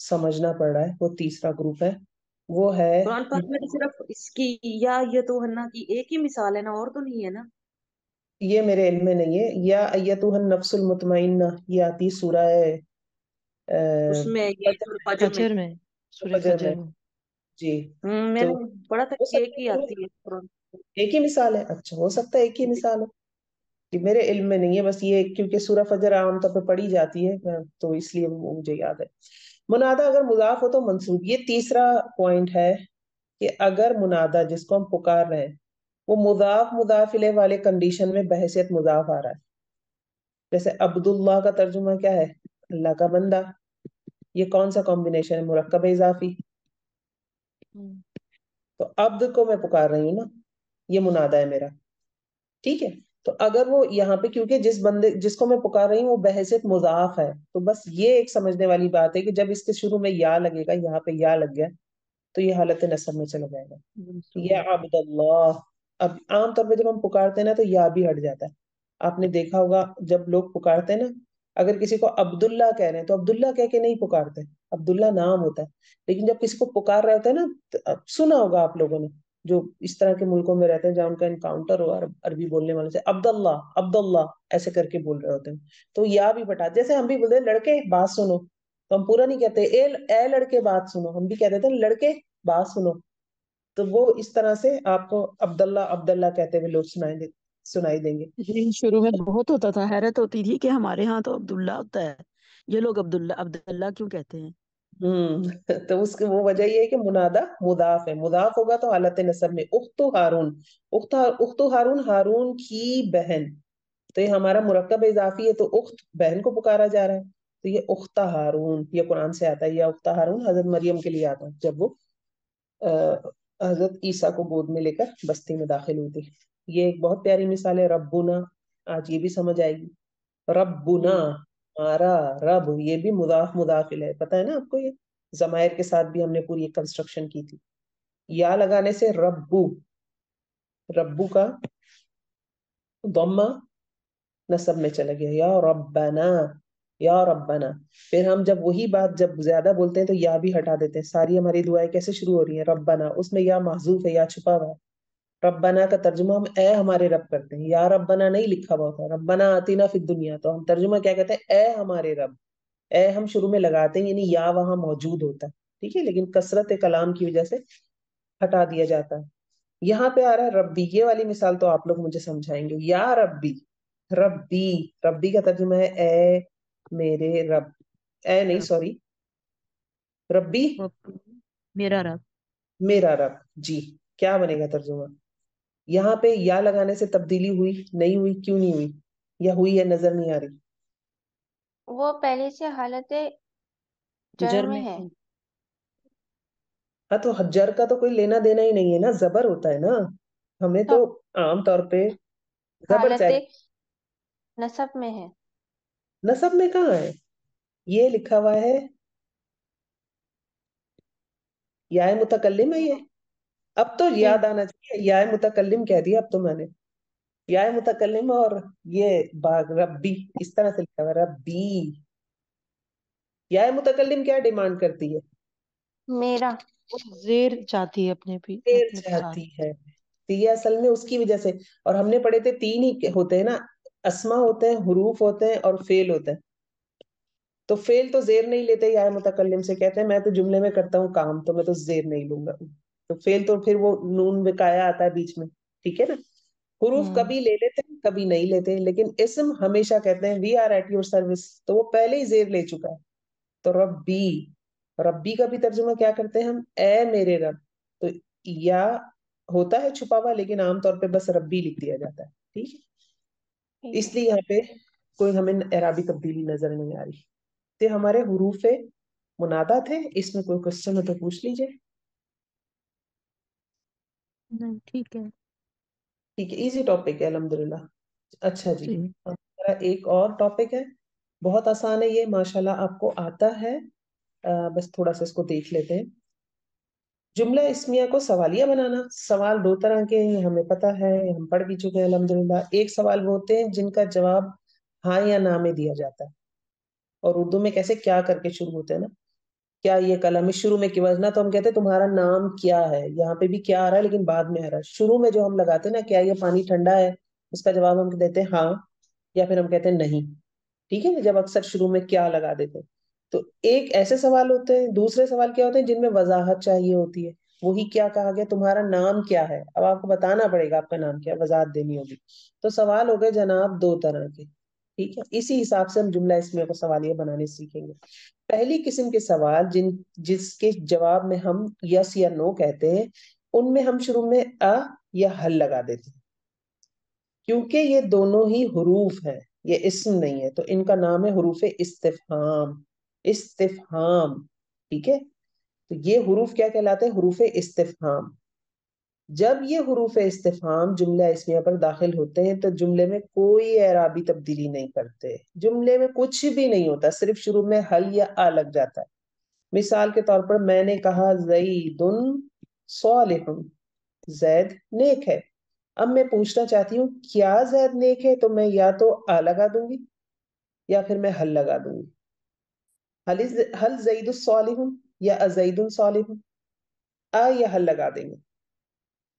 سمجھنا پڑ رہا ہے، وہ تیسرا گروپ ہے، وہ ہے قرآن پاک میں تو صرف اس کی یا ایتھنا کی ایک ہی مثال ہے نا، اور تو نہیں ہے نا؟ یہ میرے علم میں نہیں ہے. یا ایتھا النفس المطمئنہ یہ آتی سورہ اس میں یہ فجر میں فجر میں، سورہ فجر فجر میں. میں. جی میں تو نے پڑھا تھا ہو کہ ایک سکتا ہی ہے آتی ہے قرآن. ایک ہی مثال ہے. اچھا ہو سکتا ہے ایک ہی مثال ہو. کہ میرے علم میں نہیں ہے، بس یہ کیونکہ سورہ فجر عام طور پہ پڑھی جاتی ہے تو اس لیے وہ مجھے یاد ہے. منادہ اگر مضاف ہو تو منصوب. یہ تیسرا پوائنٹ ہے کہ اگر منادہ جس کو ہم پکار رہے ہیں وہ مضاف الیہ والے کنڈیشن میں بحیثیت مضاف آ رہا ہے. جیسے عبداللہ کا ترجمہ کیا ہے؟ اللہ کا بندہ. یہ کون سا کمبینیشن ہے؟ مرکب اضافی. تو عبد کو میں پکار رہی ہوں نا، یہ منادہ ہے میرا. ٹھیک ہے. تو اگر وہ یہاں پہ کیونکہ جس کو میں پکار رہی ہوں وہ بحیثیت مضاف ہے، تو بس یہ ایک سمجھنے والی بات ہے کہ جب اس کے شروع میں یا لگے گا، یہاں پہ یا لگ گیا تو یہ حالت نصب میں چلا جائے گا. یا عبد اللہ. اب عام طور پہ جب ہم پکارتے ہیں نا تو یا بھی ہٹ جاتا ہے. آپ نے دیکھا ہوگا جب لوگ پکارتے ہیں نا، اگر کسی کو عبداللہ کہہ رہے ہیں تو عبداللہ کہہ کے نہیں پکارتے، عبداللہ نام ہوتا ہے. لیکن جب کسی کو پکار رہے ہوتے ہیں نا، سنا ہوگا آپ لوگوں نے جو اس طرح کے ملکوں میں رہتے ہیں جہاں ان کا انکاؤنٹر ہو عربی بولنے والے سے، عبداللہ عبداللہ ایسے کر کے بول رہے ہوتے ہیں تو یا بھی بٹا. جیسے ہم بھی بولتے ہیں لڑکے بات سنو، تو ہم پورا نہیں کہتے اے لڑکے بات سنو، ہم بھی کہہ دیتے ہیں لڑکے بات سنو. تو وہ اس طرح سے آپ کو عبداللہ عبداللہ کہتے ہوئے لوگ سنائی دیں گے. لیکن شروع میں بہت ہوتا تھا، حیرت ہوتی تھی کہ ہمارے ہاں تو عبداللہ ہوتا ہے، یہ لوگ عبداللہ کیوں کہتے ہیں؟ تو اس کی وہ وجہ یہ ہے کہ منادہ مضاف ہے. مضاف ہوگا تو حالت نصب میں. اخت ہارون، اخت ہارون ہارون کی بہن. تو یہ ہمارا مرکب اضافی ہے تو اخت بہن کو پکارا جا رہا ہے. تو یہ اخت ہارون یہ قرآن سے آتا ہے. یہ اخت ہارون حضرت مریم کے لیے آتا ہے جب وہ حضرت عیسیٰ کو گود میں لے کر بستی میں داخل ہوتی. یہ ایک بہت پیاری مثال ہے. ربنا، آج یہ بھی سمجھ آئے گی. ربنا ہمارا رب، یہ بھی مضاف مضاف الیہ ہے. پتہ ہے نا آپ کو، یہ ضمائر کے ساتھ بھی ہم نے پوری ایک کنسٹرکشن کی تھی. یا لگانے سے ربو، ربو کا ضمہ نصب میں چلا گیا. یا ربنا، یا ربنا. پھر ہم جب وہی بات جب زیادہ بولتے ہیں تو یا بھی ہٹا دیتے ہیں. ساری ہماری دعائیں کیسے شروع ہو رہی ہیں؟ ربنا. اس میں یا محذوف ہے، یا چھپا ہوا ہے. ربنا کا ترجمہ ہم اے ہمارے رب کرتے ہیں. یا ربنا نہیں لکھا ہوا ہوتا. ربنا آتینا فی الدنیا تو ہم ترجمہ کیا کہتے ہیں؟ اے ہمارے رب. اے ہم شروع میں لگاتے ہیں، یعنی یا وہاں موجود ہوتا ہے. ٹھیک ہے، لیکن کثرت کلام کی وجہ سے ہٹا دیا جاتا ہے. یہاں پہ آ رہا ہے ربی. یہ والی مثال تو آپ لوگ مجھے سمجھائیں گے. یا ربی، ربی. ربی کا ترجمہ ہے اے میرے رب. اے نہیں سوری، ربی میرا رب. میرا رب. جی کیا بنے گا ترجمہ؟ یہاں پہ یا لگانے سے تبدیلی ہوئی نہیں ہوئی؟ کیوں نہیں ہوئی؟ یا ہوئی ہے نظر نہیں آ رہی؟ وہ پہلے سے حالت جر میں ہے. ہاں تو حجر کا تو کوئی لینا دینا ہی نہیں ہے نا، زبر ہوتا ہے نا. ہمیں تو عام طور پہ زبر حالت چاہیے. نصب میں ہے. نصب میں کہاں ہے؟ یہ لکھا ہوا ہے یا متکلم ہے یہ. اب تو یاد آنا چاہیے، یا متکلم کہہ دیا اب تو میں نے. یا متکلم اور یہ ربی اس طرح سے لکھا ہوا ہے ربی. یا متکلم کیا ڈیمانڈ کرتی ہے؟ میرا. وہ زیر چاہتی ہے اپنے دیر ساتھ. چاہتی ہے. تو یہ اصل میں اس کی وجہ سے. اور ہم نے پڑھے تھے تین ہی ہوتے ہیں نا، اسما ہوتے ہیں، حروف ہوتے ہیں اور فعل ہوتے ہیں. تو فعل تو زیر نہیں لیتے. یا متکلم سے کہتے ہیں میں تو جملے میں کرتا ہوں کام تو میں تو زیر نہیں لوں گا. تو فعل تو پھر وہ نون وقایا آتا ہے بیچ میں. ٹھیک ہے نا. حروف کبھی لے لیتے ہیں کبھی نہیں لیتے، لیکن اسم ہمیشہ کہتے ہیں we are at your service. تو وہ پہلے ہی زیر لے چکا ہے. تو ربی، ربی کا بھی ترجمہ کیا کرتے ہیں ہم؟ اے میرے رب. تو یا ہوتا ہے چھپا ہوا، لیکن عام طور پہ بس ربی لکھ دیا جاتا ہے. ٹھیک ہے، اس لیے یہاں پہ کوئی ہمیں اعرابی تبدیلی نظر نہیں آ رہی. تو ہمارے حروف منادہ تھے. اس میں کوئی کوشچن ہو تو پوچھ لیجئے. نہیں ٹھیک ہے. ٹھیک ہے، ایزی ٹاپک ہے الحمدللہ. اچھا جی، جی ہمارا ایک اور ٹاپک ہے، بہت آسان ہے یہ، ماشاءاللہ آپ کو آتا ہے. بس تھوڑا سا اس کو دیکھ لیتے ہیں. جملہ اسمیہ کو سوالیہ بنانا. سوال دو طرح کے ہیں، ہمیں پتا ہے، ہم پڑھ بھی چکے ہیں الحمدللہ. ایک سوال وہ ہوتے ہیں جن کا جواب ہاں یا نہ میں دیا جاتا ہے، اور اردو میں کیسے کیا کر کے شروع ہوتے ہیں نا. کیا یہ قلم ہے، شروع میں کی وزنا تو ہم کہتے ہیں تمہارا نام کیا ہے، یہاں پہ بھی کیا آ رہا ہے لیکن بعد میں آ رہا ہے. شروع میں جو ہم لگاتے ہیں نا کیا یہ پانی ٹھنڈا ہے، اس کا جواب ہم دیتے ہیں ہاں، یا پھر ہم کہتے ہیں نہیں. ٹھیک ہے نا، جب اکثر شروع میں کیا لگا دیتے ہیں. تو ایک ایسے سوال ہوتے ہیں، دوسرے سوال کیا ہوتے ہیں جن میں وضاحت چاہیے ہوتی ہے. وہی کیا کہا گیا، تمہارا نام کیا ہے، اب آپ کو بتانا پڑے گا آپ کا نام کیا ہے، وضاحت دینی ہوگی. تو سوال ہو گئے جناب دو طرح کے. ٹھیک ہے، اسی حساب سے ہم جملہ اسمیہ کو سوالیہ بنانے سیکھیں گے. پہلی قسم کے سوال جس کے جواب میں ہم یس یا نو کہتے ہیں، ان میں ہم شروع میں یا حل لگا دیتے ہیں. کیونکہ یہ دونوں ہی حروف ہیں، یہ اسم نہیں ہے، تو ان کا نام ہے حروف استفہام. استفہام. ٹھیک ہے، تو یہ حروف کیا کہلاتے ہیں، حروف استفہام. جب یہ حروف استفہام جملہ اسمیہ پر داخل ہوتے ہیں تو جملے میں کوئی اعرابی تبدیلی نہیں کرتے، جملے میں کچھ بھی نہیں ہوتا، صرف شروع میں حل یا لگ جاتا ہے. مثال کے طور پر میں نے کہا زید صالح، زید نیک ہے. اب میں پوچھنا چاہتی ہوں کیا زید نیک ہے، تو میں یا تو لگا دوں گی یا پھر میں حل لگا دوں گی. حل زید صالح یا ازید صالح، یا حل لگا دیں گے.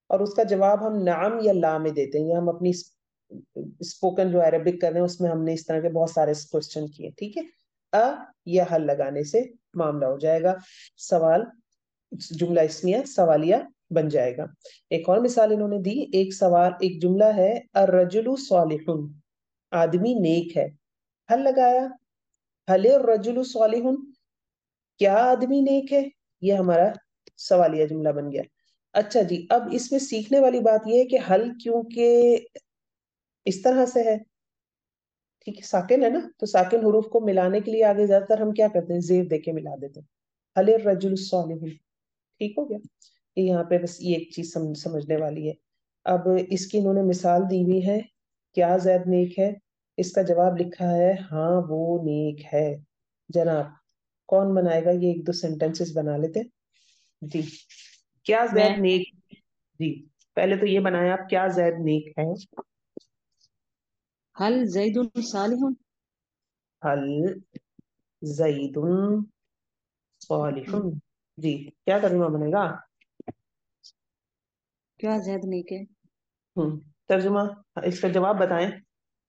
اور اس کا جواب ہم نعم یا لا میں دیتے ہیں. یہ ہم اپنی اسپوکن جو عربک کر رہے ہیں اس میں ہم نے اس طرح کے بہت سارے کوشچن کیے. ٹھیک ہے، یا حل لگانے سے معاملہ ہو جائے گا، سوال جملہ اسمیہ سوالیہ بن جائے گا. ایک اور مثال انہوں نے دی. ایک جملہ ہے الرجل صالح، آدمی نیک ہے. حل لگایا، حل الرجل صالح، کیا آدمی نیک ہے، یہ ہمارا سوالیہ جملہ بن گیا. اچھا جی، اب اس میں سیکھنے والی بات یہ ہے کہ حل کیونکہ اس طرح سے ہے، ٹھیک ہے، ساکن ہے نا، تو ساکن حروف کو ملانے کے لیے آگے زیادہ تر ہم کیا کرتے ہیں، زیر دے کے ملا دیتے ہیں. حل الرجل الصالح. ٹھیک ہو گیا. یہاں پہ بس یہ ایک چیز سمجھنے والی ہے. اب اس کی انہوں نے مثال دی ہوئی ہے، کیا زید نیک ہے، اس کا جواب لکھا ہے ہاں وہ نیک ہے. جناب کون بنائے گا، یہ ایک دو سینٹینسز بنا لیتے جی. کیا میں زید نیک، جی پہلے تو یہ بنایا آپ، کیا زید نیک ہے. حل زید صالح، حل زید صالح. جی کیا ترجمہ بنے گا، کیا زید نیک ہے. ترجمہ، اس کا جواب بتائیں.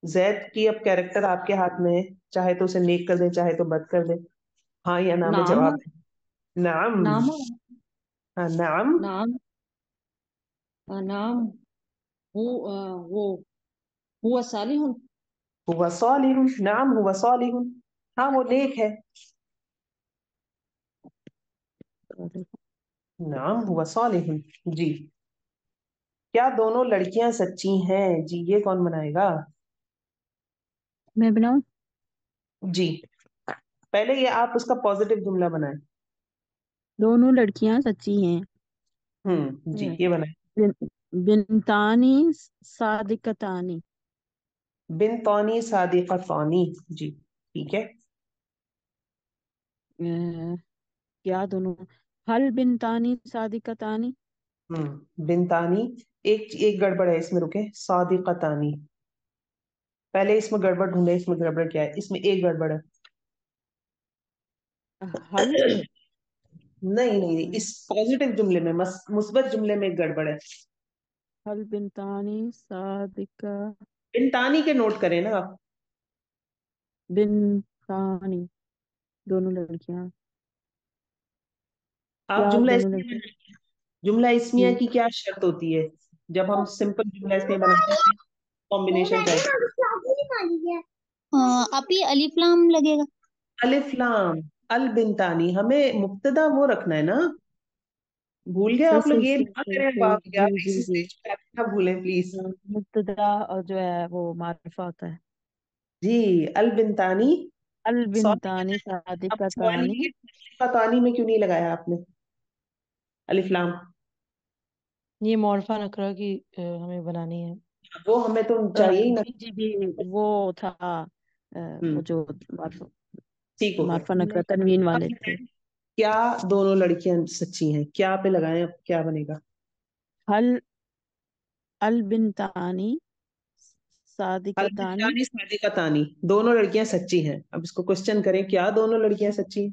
زید کی اب کیریکٹر آپ کے ہاتھ میں ہے، چاہے تو اسے نیک کر دیں چاہے تو بد کر دیں. ہاں یا نہ میں نام جواب دیں. نعم. نام ہاں نعم. نام نام وہ ہوا صالح. ہوا صالح. نعم ہوا صالح. ہاں وہ نیک ہے. نعم ہوا صالح. جی کیا دونوں لڑکیاں سچی ہیں، جی یہ کون بنائے گا. میں بناؤں؟ جی پہلے یہ آپ اس کا پازیٹیو جملہ بنائیں. دونوں لڑکیاں سچی ہیں. جی یہ بنائیں. بنتانی صادقتانی. بنتانی صادقتانی. جی ٹھیک ہے. کیا دونوں، حل بنتانی صادقتانی. بنتانی، ایک گڑبڑ ہے اس میں، رکے. صادقتانی، پہلے اس میں گڑبڑ ڈھونڈے، اس میں گڑبڑ کیا ہے، اس میں ایک گڑبڑ ہے. حل نہیں نہیں، اس پازیٹیو جملے میں، مثبت جملے میں ایک گڑبڑ ہے. حل بنتانی صادقہ. بنتانی کے نوٹ کریں نا آپ. بنتانی دونوں لڑکیاں. آپ کیا جملہ دونوں اسمیہ لڑکیاں. جملہ اسمیہ کی کیا شرط ہوتی ہے جب ہم سمپل جملہ اسمیہ بناتے ہیں، کمبینیشن چاہیے. آپ ہی الف لام لگے گا. الف لام. البنتانی، ہمیں مبتدا وہ رکھنا ہے نا. بھول گئے صحیح آپ لوگ، صحیح یہ صحیح نہ صحیح کریں صحیح، آپ جی یار، جی اس جی. اسٹیج پہ آپ نہ بھولیں پلیز. مبتدا اور جو ہے وہ معرفہ ہوتا ہے. جی البنتانی. البنتانی اب سوال صادقتانی. یہ کہ تانی میں کیوں نہیں لگایا آپ نے الف لام. یہ معرفہ نکرہ کی ہمیں بنانی ہے. وہ ہمیں تو چاہیے ہی نا. جی جی جی، وہ تھا وہ جو ٹھیک ہو گیا. معرفہ نکرہ تنوین اب والے تھے. بتائیں، کیا دونوں لڑکیاں سچی ہیں، کیا پہ لگائیں، اب کیا بنے گا. حل البنتانی صادقتانی. البنتانی صادقتانی، دونوں لڑکیاں سچی ہیں. اب اس کو کوشچن کریں، کیا دونوں لڑکیاں سچی ہیں.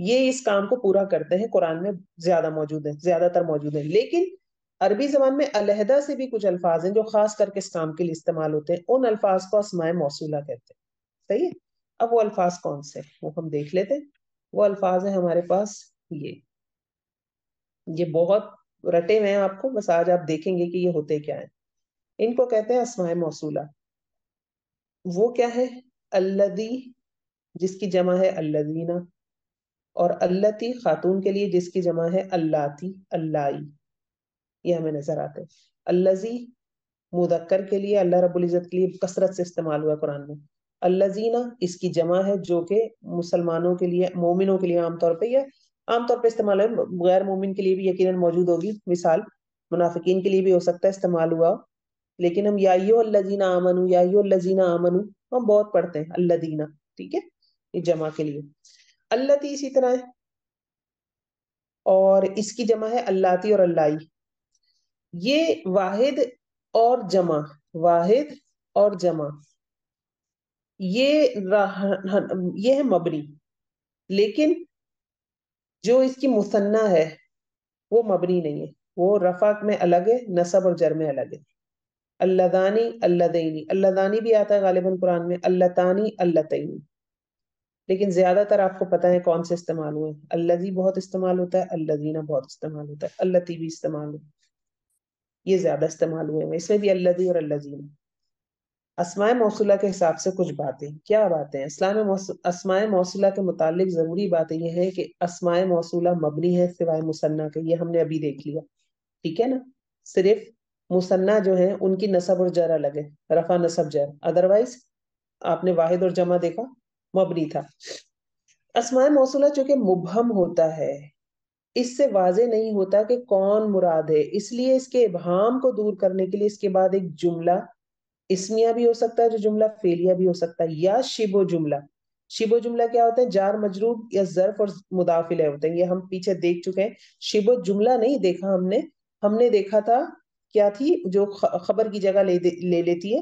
یہ اس کام کو پورا کرتے ہیں، قرآن میں زیادہ موجود ہیں، زیادہ تر موجود ہیں. لیکن عربی زبان میں علیحدہ سے بھی کچھ الفاظ ہیں جو خاص کر کے اس کام کے لیے استعمال ہوتے ہیں. ان الفاظ کو اسماء موصولہ کہتے ہیں. صحیح ہے. اب وہ الفاظ کون سے وہ ہم دیکھ لیتے ہیں. وہ الفاظ ہیں ہمارے پاس یہ بہت رٹے ہوئے ہیں آپ کو، بس آج آپ دیکھیں گے کہ یہ ہوتے کیا ہیں. ان کو کہتے ہیں اسماء موصولہ. وہ کیا ہے؟ الذی جس کی جمع ہے الذین، اور اللتی خاتون کے لیے جس کی جمع ہے اللاتی اللائی. یہ ہمیں نظر آتے ہیں. الذی مذکر کے لیے اللہ رب العزت کے لیے کثرت سے استعمال ہوا قرآن میں. الذین اس کی جمع ہے جو کہ مسلمانوں کے لیے، مومنوں کے لیے عام طور پہ، یا عام طور پہ استعمال ہے، غیر مومن کے لیے بھی یقیناً موجود ہوگی. مثال منافقین کے لیے بھی ہو سکتا ہے استعمال ہوا، لیکن ہم یا ایھا الذین آمنو، یا ایھا الذین آمنو ہم بہت پڑھتے ہیں. الذین، ٹھیک ہے، یہ جمع کے لیے. اللتی اسی طرح ہے، اور اس کی جمع ہے اللاتی اور اللائی. یہ واحد اور جمع، واحد اور جمع یہ ہے مبنی، لیکن جو اس کی مثنیٰ ہے وہ مبنی نہیں ہے، وہ رفع میں الگ ہے، نصب اور جر میں الگ ہے. اللذانی اللذینی، اللذانی بھی آتا ہے غالباً قرآن میں، اللتانی اللتینی، لیکن زیادہ تر آپ کو پتہ ہے کون سے استعمال ہوئے. الذی بہت استعمال ہوتا ہے، الذین بہت استعمال ہوتا ہے، اللتی بھی استعمال ہوتا ہے. یہ زیادہ استعمال ہوئے ہیں، اس میں بھی الذی اور الذین. اسماء موصولہ کے حساب سے کچھ باتیں. کیا باتیں؟ اسماء موصولہ کے متعلق ضروری باتیں یہ ہے کہ اسماء موصولہ مبنی ہے سوائے مثنیٰ کے. یہ ہم نے ابھی دیکھ لیا، ٹھیک ہے نا. صرف مثنیٰ جو ہیں ان کی نصب اور جر الگ ہے، رفع نصب جر. ادروائز آپ نے واحد اور جمع دیکھا، مبنی تھا. اسماء موصولہ چونکہ مبہم ہوتا ہے، اس سے واضح نہیں ہوتا کہ کون مراد ہے، اس لیے اس کے ابہام کو دور کرنے کے لیے اس کے بعد ایک جملہ اسمیہ بھی ہو سکتا ہے، جو جملہ فعلیہ بھی ہو سکتا ہے، یا شبہ جملہ. شبہ جملہ کیا ہوتا ہے؟ جار مجرور یا ظرف اور مضاف الیہ ہوتے ہیں. یہ ہم پیچھے دیکھ چکے ہیں. شبہ جملہ نہیں دیکھا ہم نے دیکھا تھا کیا تھی جو خبر کی جگہ لے لیتی ہے.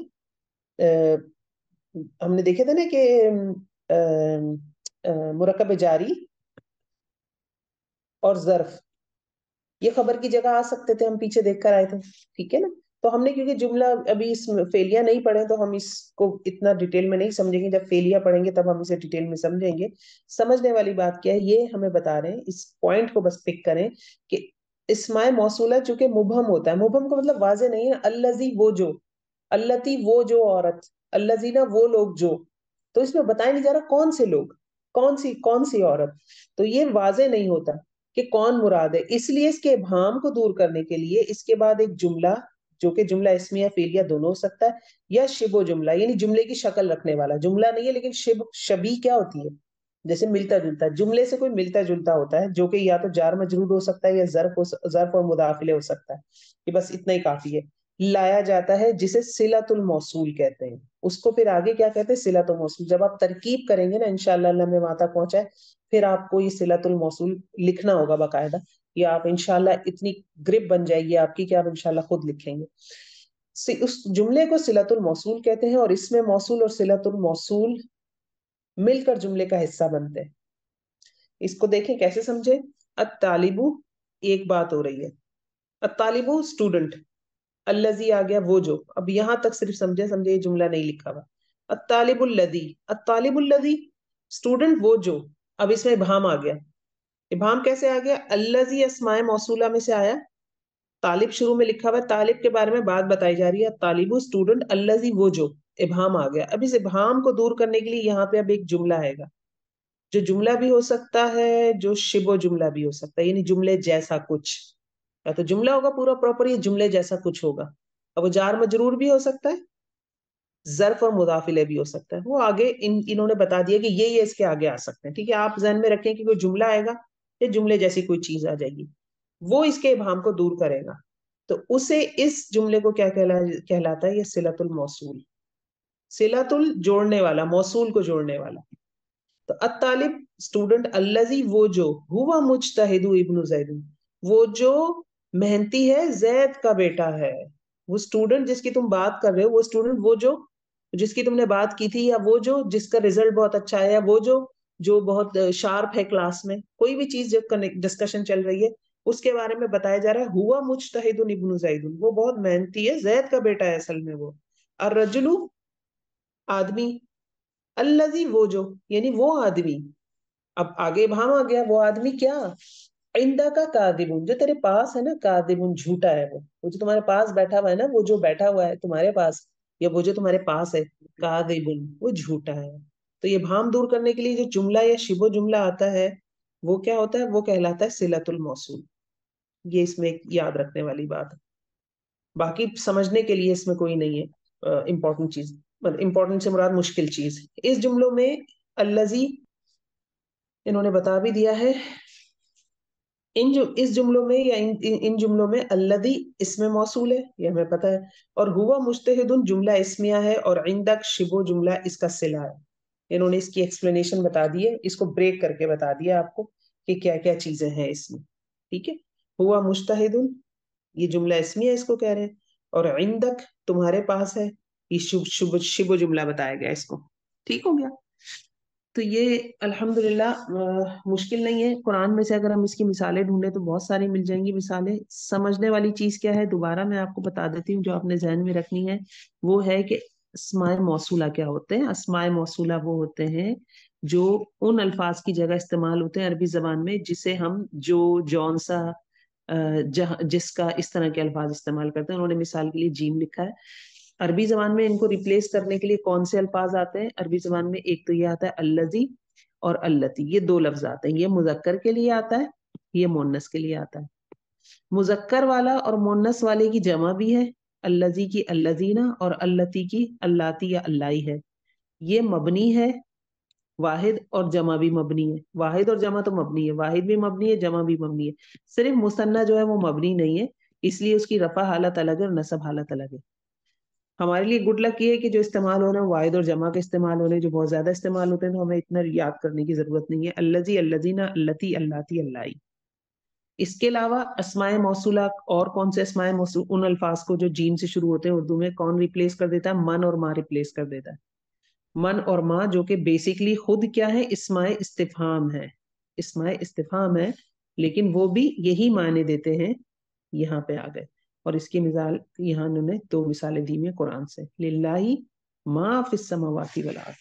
ہم نے دیکھے تھے نا کہ مرکب جاری اور ظرف یہ خبر کی جگہ آ سکتے تھے، ہم پیچھے دیکھ کر آئے تھے، ٹھیک ہے نا. تو ہم نے کیونکہ جملہ ابھی اس فعلیہ نہیں پڑھے تو ہم اس کو اتنا ڈیٹیل میں نہیں سمجھیں گے. جب فعلیہ پڑھیں گے تب ہم اسے ڈیٹیل میں سمجھیں گے. سمجھنے والی بات کیا ہے یہ ہمیں بتا رہے ہیں، اس پوائنٹ کو بس پک کریں کہ اسماء موصولہ چونکہ مبہم ہوتا ہے، مبہم کا مطلب واضح نہیں ہے. الذی وہ جو، اللتی وہ جو عورت، الذین وہ لوگ جو، تو اس میں بتایا نہیں جا رہا کون سے لوگ، کون سی عورت. تو یہ واضح نہیں ہوتا کہ کون مراد ہے. اس لیے اس کے ابہام کو دور کرنے کے لیے اس کے بعد ایک جملہ، جو کہ جملہ اسمیہ فعلیہ دونوں ہو سکتا ہے، یا شبہ جملہ، یعنی جملے کی شکل رکھنے والا. جملہ نہیں ہے لیکن شبیہ کیا ہوتی ہے؟ جیسے ملتا جلتا. جملے سے کوئی ملتا جلتا ہوتا ہے جو کہ یا تو جار مجرور ہو سکتا ہے یا ظرف اور مضاف الیہ ہو سکتا ہے. کہ بس اتنا ہی کافی ہے. لایا جاتا ہے جسے صلۃ الموصول کہتے ہیں. اس کو پھر آگے کیا کہتے ہیں؟ صلۃ الموصول. جب آپ ترکیب کریں گے نا انشاءاللہ، اللہ ہمیں وہاں تک پہنچائے، پھر آپ کو یہ صلۃ الموصول لکھنا ہوگا باقاعدہ. یہ آپ انشاءاللہ اتنی گرپ بن جائے گی آپ کی کہ آپ انشاءاللہ خود لکھیں گے. اس جملے کو صلۃ الموصول کہتے ہیں، اور اس میں موصول اور صلۃ الموصول مل کر جملے کا حصہ بنتے ہیں. اس کو دیکھیں کیسے سمجھے. الطالب، ایک بات ہو رہی ہے، الطالب اسٹوڈنٹ، الذی آ گیا وہ جو. اب یہاں تک صرف سمجھے یہ جملہ نہیں لکھا ہوا. الطالب الذی، الطالب الذی اسٹوڈنٹ وہ جو. اب اس میں ابہام آ گیا. ابہام کیسے آ گیا؟ الذی اسماء موصولہ میں سے آیا، طالب شروع میں لکھا ہوا ہے، طالب کے بارے میں بات بتائی جا رہی ہے. طالب اسٹوڈنٹ، الذی وہ جو. ابہام آ گیا. اب اس ابہام کو دور کرنے کے لیے یہاں پہ اب ایک جملہ آئے گا، جو جملہ بھی ہو سکتا ہے، جو شبہ جملہ بھی ہو سکتا ہے، یعنی جملے جیسا کچھ. یا تو جملہ ہوگا پورا پراپر، یا جملے جیسا کچھ ہوگا. اب وہ جار مجرور بھی ہو سکتا ہے، ظرف اور مضاف الیہ بھی ہو سکتا ہے. وہ آگے انہوں نے بتا دیا کہ یہ اس کے آگے آ سکتے ہیں. ٹھیک ہے، آپ ذہن میں رکھیں کہ کوئی جملہ آئے گا یا جملے جیسی کوئی چیز آ جائے گی، وہ اس کے ابہام کو دور کرے گا. تو اسے اس جملے کو کیا کہلاتا ہے؟ یہ صلۃ الموصول. صلۃ جوڑنے والا، موصول کو جوڑنے والا. تو الطالب اسٹوڈنٹ، الذی وہ جو، ہوا مجتہد ابن زید، وہ جو محنتی ہے، زید کا بیٹا ہے. وہ اسٹوڈنٹ جس کی تم بات کر رہے ہو، وہ اسٹوڈنٹ وہ جو جس کی تم نے بات کی تھی، یا وہ جو جس کا رزلٹ بہت اچھا ہے، یا وہ جو جو بہت شارپ ہے کلاس میں، کوئی بھی چیز جب ڈسکشن چل رہی ہے اس کے بارے میں بتایا جا رہا ہے ہوا مجتہد ابن زید، وہ بہت محنتی ہے، زید کا بیٹا ہے اصل میں وہ. الرجل آدمی، الذی وہ جو، یعنی وہ آدمی. اب آگے ابہام آ گیا، وہ آدمی کیا؟ عندہ کا کاذب، جو تیرے پاس ہے نا، کاذب جھوٹا ہے، وہ جو تمہارے پاس بیٹھا ہوا ہے نا، وہ جو بیٹھا ہوا ہے تمہارے پاس، یا وہ جو تمہارے پاس ہے، کاذب وہ جھوٹا ہے. تو یہ ابہام دور کرنے کے لیے جو جملہ یا شبہ جملہ آتا ہے وہ کیا ہوتا ہے؟ وہ کہلاتا ہے صلۃ الموصول. یہ اس میں ایک یاد رکھنے والی بات ہے. باقی سمجھنے کے لیے اس میں کوئی نہیں ہے امپورٹنٹ چیز، امپورٹنٹ سے مراد مشکل چیز. اس جملوں میں الذی انہوں نے بتا بھی دیا ہے. اس جملوں میں یا ان جملوں میں الذی اسم موصول ہے، یہ ہمیں پتا ہے، اور ہوا مجتہد جملہ اسمیہ ہے، اور عندک شبہ جملہ اس کا صلہ ہے. انہوں نے اس کی ایکسپلینیشن بتا دی ہے، اس کو بریک کر کے بتا دیا آپ کو کہ کیا کیا چیزیں ہیں اس میں. ٹھیک ہے، ہوا مجتہد یہ جملہ اسمیہ اس کو کہہ رہے ہیں، اور عندک تمہارے پاس ہے، یہ شبہ جملہ بتایا گیا اس کو. ٹھیک ہو گیا؟ تو یہ الحمدللہ مشکل نہیں ہے. قرآن میں سے اگر ہم اس کی مثالیں ڈھونڈیں تو بہت ساری مل جائیں گی مثالیں. سمجھنے والی چیز کیا ہے، دوبارہ میں آپ کو بتا دیتی ہوں جو آپ نے ذہن میں رکھنی ہے، وہ ہے کہ اسماء موصولہ کیا ہوتے ہیں. اسماء موصولہ وہ ہوتے ہیں جو ان الفاظ کی جگہ استعمال ہوتے ہیں عربی زبان میں جسے ہم جو جون سا جس کا اس طرح کے الفاظ استعمال کرتے ہیں. انہوں نے مثال کے لیے جیم لکھا ہے. عربی زبان میں ان کو ریپلیس کرنے کے لیے کون سے الفاظ آتے ہیں عربی زبان میں؟ ایک تو یہ آتا ہے الذی اور اللتی، یہ دو لفظ آتے ہیں. یہ مذکر کے لیے آتا ہے، یہ مونس کے لیے آتا ہے. مذکر والا اور مونس والے کی جمع بھی ہے، الذی کی الذینا اور اللتی کی اللاتی یا اللائی ہے. یہ مبنی ہے، واحد اور جمع بھی مبنی ہے. واحد اور جمع تو مبنی ہے، واحد بھی مبنی ہے، جمع بھی مبنی ہے. صرف مثنیٰ جو ہے وہ مبنی نہیں ہے، اس لیے اس کی رفع حالت الگ ہے اور نصب حالت الگ ہے. ہمارے لیے گڈ لک یہ ہے کہ جو استعمال ہونا واحد اور جمع کے استعمال ہونے جو بہت زیادہ استعمال ہوتے ہیں، تو ہمیں اتنا یاد کرنے کی ضرورت نہیں ہے. الذی، الذینا، اللتی، اللاتی، اللائی. اس کے علاوہ اسماء موصولہ اور کون سے اسماء موصول؟ ان الفاظ کو جو جیم سے شروع ہوتے ہیں اردو میں کون ریپلیس کر دیتا ہے؟ من اور ماں ریپلیس کر دیتا ہے. من اور ماں جو کہ بیسیکلی خود کیا ہے؟ اسماء استفہام ہے. اسماء استفہام ہے، لیکن وہ بھی یہی معنی دیتے ہیں. یہاں پہ آ گئے، اور اس کی مثال یہاں انہوں نے دو مثالیں دی ہیں قرآن سے. للہ ما فی السماوات والارض.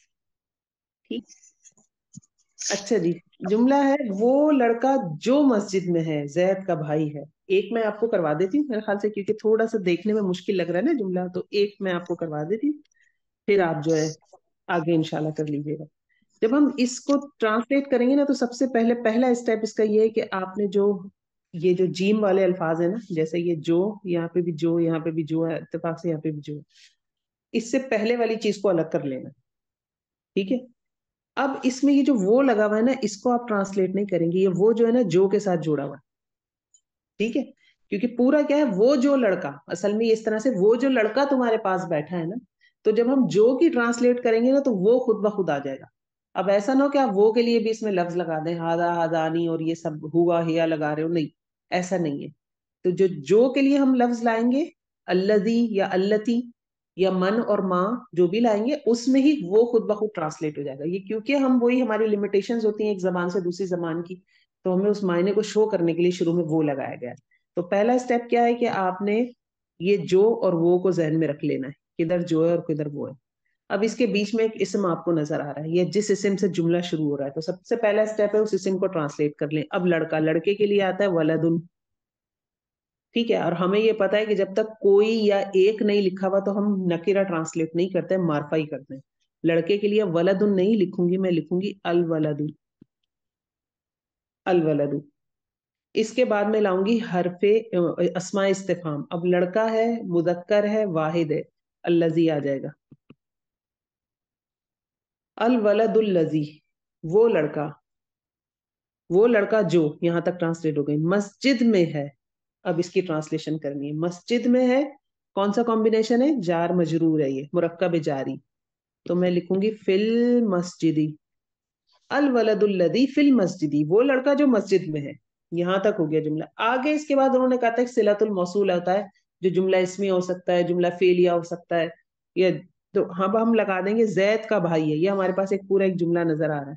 ٹھیک، اچھا جی. جملہ ہے وہ لڑکا جو مسجد میں ہے، زید کا بھائی ہے. ایک میں آپ کو کروا دیتی ہوں میرے خیال سے، کیونکہ تھوڑا سا دیکھنے میں مشکل لگ رہا ہے نا جملہ، تو ایک میں آپ کو کروا دیتی ہوں، پھر آپ جو ہے آگے انشاءاللہ کر لیجیے گا. جب ہم اس کو ٹرانسلیٹ کریں گے نا، تو سب سے پہلا اسٹیپ اس کا یہ ہے کہ آپ نے یہ جو جیم والے الفاظ ہیں نا، جیسے یہ جو، یہاں پہ بھی جو، یہاں پہ بھی جو ہے، اتفاق سے یہاں پہ بھی جو، اس سے پہلے والی چیز کو الگ کر لینا. ٹھیک ہے، اب اس میں یہ جو وہ لگا ہوا ہے نا، اس کو آپ ٹرانسلیٹ نہیں کریں گے. یہ وہ جو ہے نا جو کے ساتھ جوڑا ہوا ہے. ٹھیک ہے، کیونکہ پورا کیا ہے؟ وہ جو لڑکا. اصل میں اس طرح سے وہ جو لڑکا تمہارے پاس بیٹھا ہے نا، تو جب ہم جو کی ٹرانسلیٹ کریں گے نا تو وہ خود بخود آ جائے گا. اب ایسا نہ ہو کہ آپ وہ کے لیے بھی اس میں لفظ لگا دیں، ہاذا، ہاذانی اور یہ سب ہوا ہیا لگا رہے ہو. نہیں، ایسا نہیں ہے. تو جو کے لیے ہم لفظ لائیں گے، الذی یا اللتی یا من اور ماں جو بھی لائیں گے، اس میں ہی وہ خود بخود ٹرانسلیٹ ہو جائے گا. یہ کیونکہ ہم وہی، ہماری لمیٹیشنز ہوتی ہیں ایک زبان سے دوسری زبان کی، تو ہمیں اس معنی کو شو کرنے کے لیے شروع میں وہ لگایا گیا. تو پہلا اسٹیپ کیا ہے کہ آپ نے یہ جو اور وہ کو ذہن میں رکھ لینا ہے، کدھر جو ہے اور کدھر وہ ہے. اب اس کے بیچ میں ایک اسم آپ کو نظر آ رہا ہے، یہ جس اسم سے جملہ شروع ہو رہا ہے، تو سب سے پہلا اسٹیپ ہے اس اسم کو ٹرانسلیٹ کر لیں. اب لڑکا، لڑکے کے لیے آتا ہے ولدن. ٹھیک ہے، اور ہمیں یہ پتا ہے کہ جب تک کوئی یا ایک نہیں لکھا ہوا تو ہم نکیرہ ٹرانسلیٹ نہیں کرتے، معرفہ ہی کرتے ہیں. لڑکے کے لیے ولدن نہیں لکھوں گی، میں لکھوں گی الولد. الولد. اس کے بعد میں لاؤں گی حرف اسماء استفہام. اب لڑکا ہے، مذکر ہے، واحد ہے، الذی آ جائے گا. الولد الذی، وہ لڑکا جو، یہاں تک ٹرانسلیٹ ہو گئی. مسجد میں ہے، اب اس کی ٹرانسلیشن کرنی ہے. مسجد میں ہے، کون سا کمبینیشن ہے؟ جار مجرور ہے، یہ مرکب جاری. تو میں لکھوں گی فی المسجدی. الولد الذی فی المسجدی، وہ لڑکا جو مسجد میں ہے. یہاں تک ہو گیا جملہ. آگے اس کے بعد انہوں نے کہا تھا کہ صلۃ الموصول ہوتا ہے، جو جملہ اسمی ہو سکتا ہے، جملہ فعلیہ ہو سکتا ہے، یا تو ہم لگا دیں گے زید کا بھائی ہے. یہ ہمارے پاس ایک پورا ایک جملہ نظر آ رہا ہے.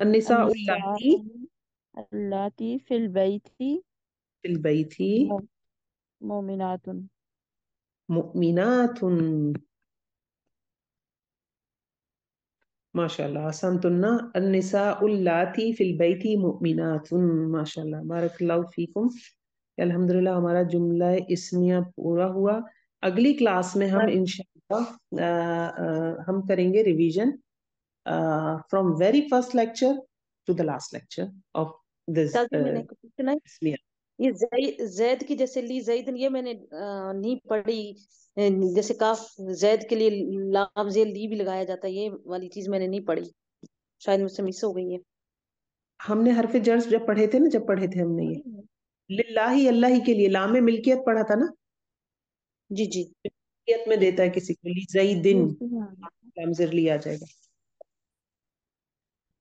النساء النساء اللاتی اللاتی فی البیت فی البیت مومنات. مؤمنات. ما شاء الله أحسنتن. النساء اللاتي في البيت مؤمنات. ما شاء الله بارک اللہ فیکم. الحمدللہ ہمارا جملہ اسمیہ پورا ہوا. اگلی کلاس میں ہم انشاءاللہ ہم کریں گے revision from very first lecture to the last lecture of this تاکہ میں نے پوچھنا ہے اسمیہ. یہ زید کی جیسے لی زید یہ میں نے نہیں پڑھی. جیسے کاف زید کے لیے لام زیر لی بھی لگایا جاتا ہے، یہ والی چیز میں نے نہیں پڑھی، شاید مجھ سے مس ہو گئی ہے. ہم نے حرف جر جب پڑھے تھے نا، جب پڑھے تھے ہم نے یہ للہ اللہ ہی کے لیے لام ملکیت پڑھا تھا نا. جی جی ملکیت میں دیتا ہے کسی کو زیدن لام زر لیا جائے گا.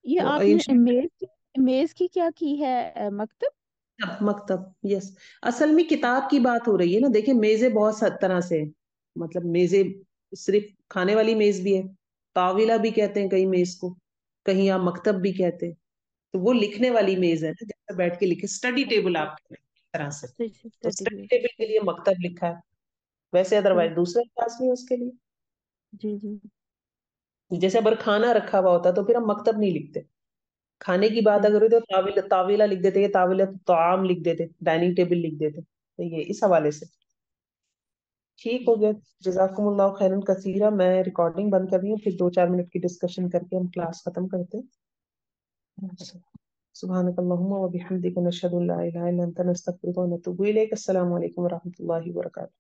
یہ تو آپ نے میز کی کیا کی ہے مکتب؟ مکتب یس. اصل میں کتاب کی بات ہو رہی ہے نا. دیکھیں میزیں بہت طرح سے ہیں. مطلب میزیں صرف کھانے والی میز بھی ہے، طاولہ بھی کہتے ہیں کئی میز کو، کہیں آپ مکتب بھی کہتے ہیں. تو وہ لکھنے والی میز ہے نا، جیسے بیٹھ کے لکھے اسٹڈی ٹیبل آپ کہتے ہیں ایک طرح سے. تو اسٹڈی ٹیبل کے لیے مکتب لکھا ہے، ویسے ادروائز دوسرے کلاس میں اس کے لیے. جی جی جیسے اگر کھانا رکھا ہوا ہوتا تو پھر ہم مکتب نہیں لکھتے. کھانے کی بات اگر ہوئی تو طاولہ لکھ دیتے، یہ طاولہ طعام لکھ دیتے، ڈائننگ ٹیبل لکھ دیتے. تو یہ اس حوالے سے ٹھیک ہو گیا. جزاکم اللہ خیرن کثیرہ. میں ریکارڈنگ بند کر رہی ہوں، پھر 2-4 منٹ کی ڈسکشن کر کے ہم کلاس ختم کرتے ہیں. سبحانک اللہم و بحمدک نشہد ان لا الہ الا انت نستغفرک و نتوب الیک. السلام علیکم و رحمۃ اللہ وبرکاتہ.